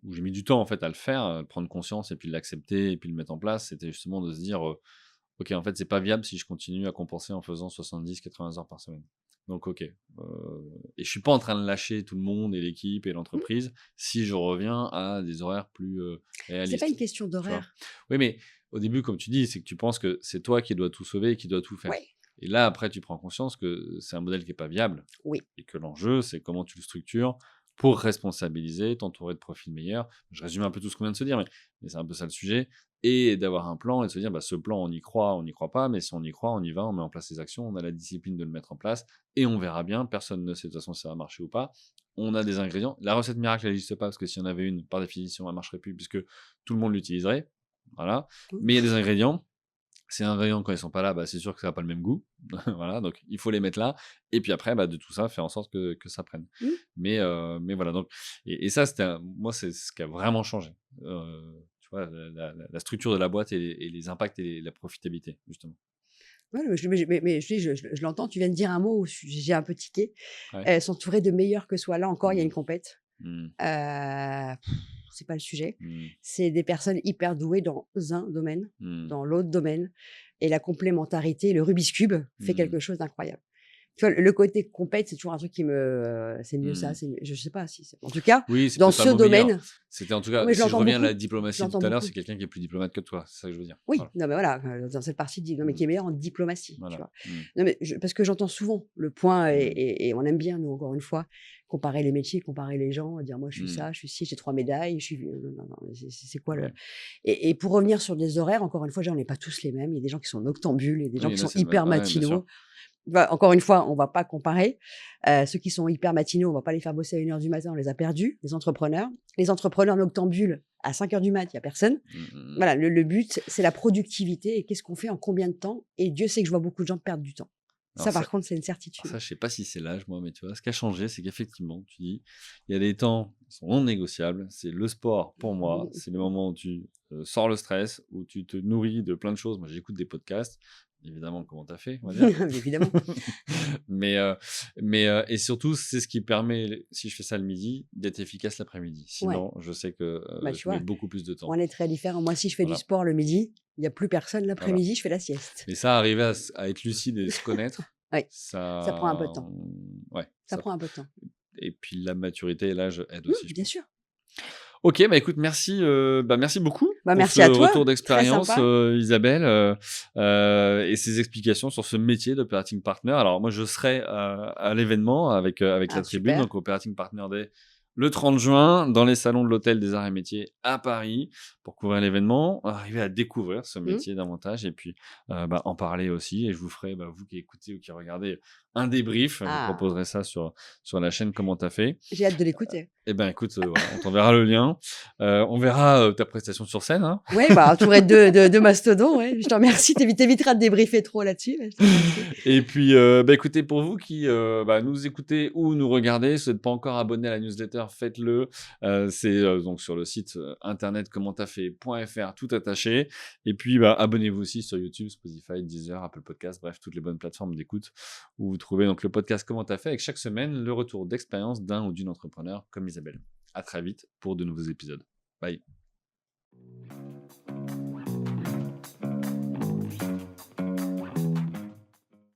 où j'ai mis du temps, en fait, à le faire, prendre conscience et puis l'accepter et puis le mettre en place. C'était justement de se dire, OK, en fait, c'est pas viable si je continue à compenser en faisant 70-80 heures par semaine. Donc OK, et je suis pas en train de lâcher tout le monde et l'équipe et Mmh. l'entreprise si je reviens à des horaires plus, C'est pas une réalistes, question tu vois? d'horaire. Oui, mais au début, comme tu dis, c'est que tu penses que c'est toi qui dois tout sauver et qui dois tout faire. Ouais. Et là, après, tu prends conscience que c'est un modèle qui est pas viable Oui. et que l'enjeu, c'est comment tu le structures pour responsabiliser, t'entourer de profils meilleurs. Je résume un peu tout ce qu'on vient de se dire, mais c'est un peu ça le sujet. Et d'avoir un plan et de se dire, bah, ce plan, on n'y croit pas, mais si on y croit, on y va, on met en place les actions, on a la discipline de le mettre en place et on verra bien. Personne ne sait de toute façon si ça va marcher ou pas. On a des ingrédients. La recette miracle, elle n'existe pas parce que si on avait une, par définition, elle ne marcherait plus puisque tout le monde l'utiliserait. Voilà. Mmh. Mais il y a des ingrédients. Ces ingrédients, quand ils sont pas là, bah, c'est sûr que ça n'a pas le même goût. Voilà, donc il faut les mettre là. Et puis après, bah, de tout ça, faire en sorte que ça prenne. Mmh. Mais voilà, donc, et ça, moi, c'est ce qui a vraiment changé. Tu vois, la structure de la boîte et les impacts et la profitabilité, justement. Ouais, mais je dis, je l'entends, tu viens de dire un mot où j'ai un peu tiqué. Ouais. S'entourer de meilleurs que soi. Là encore, il y a une Mmh. compète. Mmh. Heu, c'est pas le sujet. Mmh. C'est des personnes hyper douées dans un domaine, Mmh. dans l'autre domaine et la complémentarité, le Rubik's cube fait Mmh. quelque chose d'incroyable. Tu vois, le côté compète, c'est toujours un truc qui me, c'est mieux ça, Mmh. c'est mieux je sais pas si c'est en tout cas, Oui, c'est dans peut-être pas ce le mot meilleur. domaine C'était en tout non cas, mais je si je l'entends reviens à la beaucoup, je diplomatie l'entends tout à l'heure, beaucoup. c'est quelqu'un qui est plus diplomate que toi. C'est ça que je veux dire. Oui, Voilà. non mais voilà, dans cette partie non mais Mmh. qui est meilleur en diplomatie, tu Voilà. vois? Mmh. Non mais parce que j'entends souvent le point Mmh. et on aime bien nous encore une fois, comparer les métiers, comparer les gens, dire: «Moi je suis Mmh. ça, je suis ci, j'ai 3 médailles, je suis» non, non, c'est quoi le Ouais. et pour revenir sur des horaires, encore une fois, déjà on n'est pas tous les mêmes. Il y a des gens qui sont noctambules, il y a des Oui, gens il qui y en a, sont c'est hyper ouais, bien sûr. matinaux. Bah, encore une fois, on va pas comparer. Ceux qui sont hyper matinaux, on va pas les faire bosser à 1 h du matin, on les a perdus, les entrepreneurs. Les entrepreneurs noctambules, à 5 h du mat, il y a personne. Mmh, mmh, mmh. Voilà, le but, c'est la productivité et qu'est-ce qu'on fait en combien de temps et Dieu sait que je vois beaucoup de gens perdre du temps. Alors Ça, ça par contre, c'est une alors certitude. ça, je sais pas si c'est l'âge, moi, mais tu vois, ce qui a changé, c'est qu'effectivement, tu dis, il y a des temps qui sont non négociables. C'est le sport pour moi, c'est le moment où tu sors le stress, où tu te nourris de plein de choses. Moi, j'écoute des podcasts, évidemment, comment tu as fait, on va dire. Évidemment. Mais, et surtout, c'est ce qui permet, si je fais ça le midi, d'être efficace l'après-midi. Ouais, Sinon, je sais que bah, tu je mets vois, beaucoup plus de temps. on est très différents. Moi, si je fais du Voilà, sport le midi, il y a plus personne. voilà. L'après-midi, je fais la sieste. Mais ça, arriver à être lucide et se connaître, Oui, ça prend un peu de ça, temps. ouais, Ça ça. prend un peu de temps. Et puis la maturité et l'âge aident aussi, je Bien pense. sûr. OK, bah, écoute, merci, merci beaucoup Bah, pour ce merci à toi, retour très d'expérience, sympa. Isabelle, et ces explications sur ce métier d'operating partner. Alors moi, je serai, à l'événement avec la Ah tribune, super. donc Operating Partner Day, le 30 juin, dans les salons de l'Hôtel des Arts et Métiers à Paris, pour couvrir l'événement, arriver à découvrir ce Mmh. métier davantage et puis, en parler aussi. Et je vous ferai, vous qui écoutez ou qui regardez, un débrief. Je vous Ah, proposerai ça sur la chaîne «Comment tu as fait». j'ai hâte de l'écouter. Eh ben, écoute, voilà, on t'enverra le lien. On verra, ta prestation sur scène, hein. Ouais, bah, entouré de mastodons, ouais. Je te remercie, t'éviteras de débriefer trop là-dessus, ouais, je te remercie. Et puis, écoutez, pour vous qui, nous écoutez ou nous regardez, si vous n'êtes pas encore abonné à la newsletter, faites-le. C'est, donc sur le site, internet commenttafait.fr, tout attaché. Et puis, abonnez-vous aussi sur YouTube, Spotify, Deezer, Apple Podcasts, bref, toutes les bonnes plateformes d'écoute où vous trouvez donc le podcast Comment tu as fait, avec chaque semaine le retour d'expérience d'un ou d'une entrepreneur comme Isabelle. À très vite pour de nouveaux épisodes. Bye.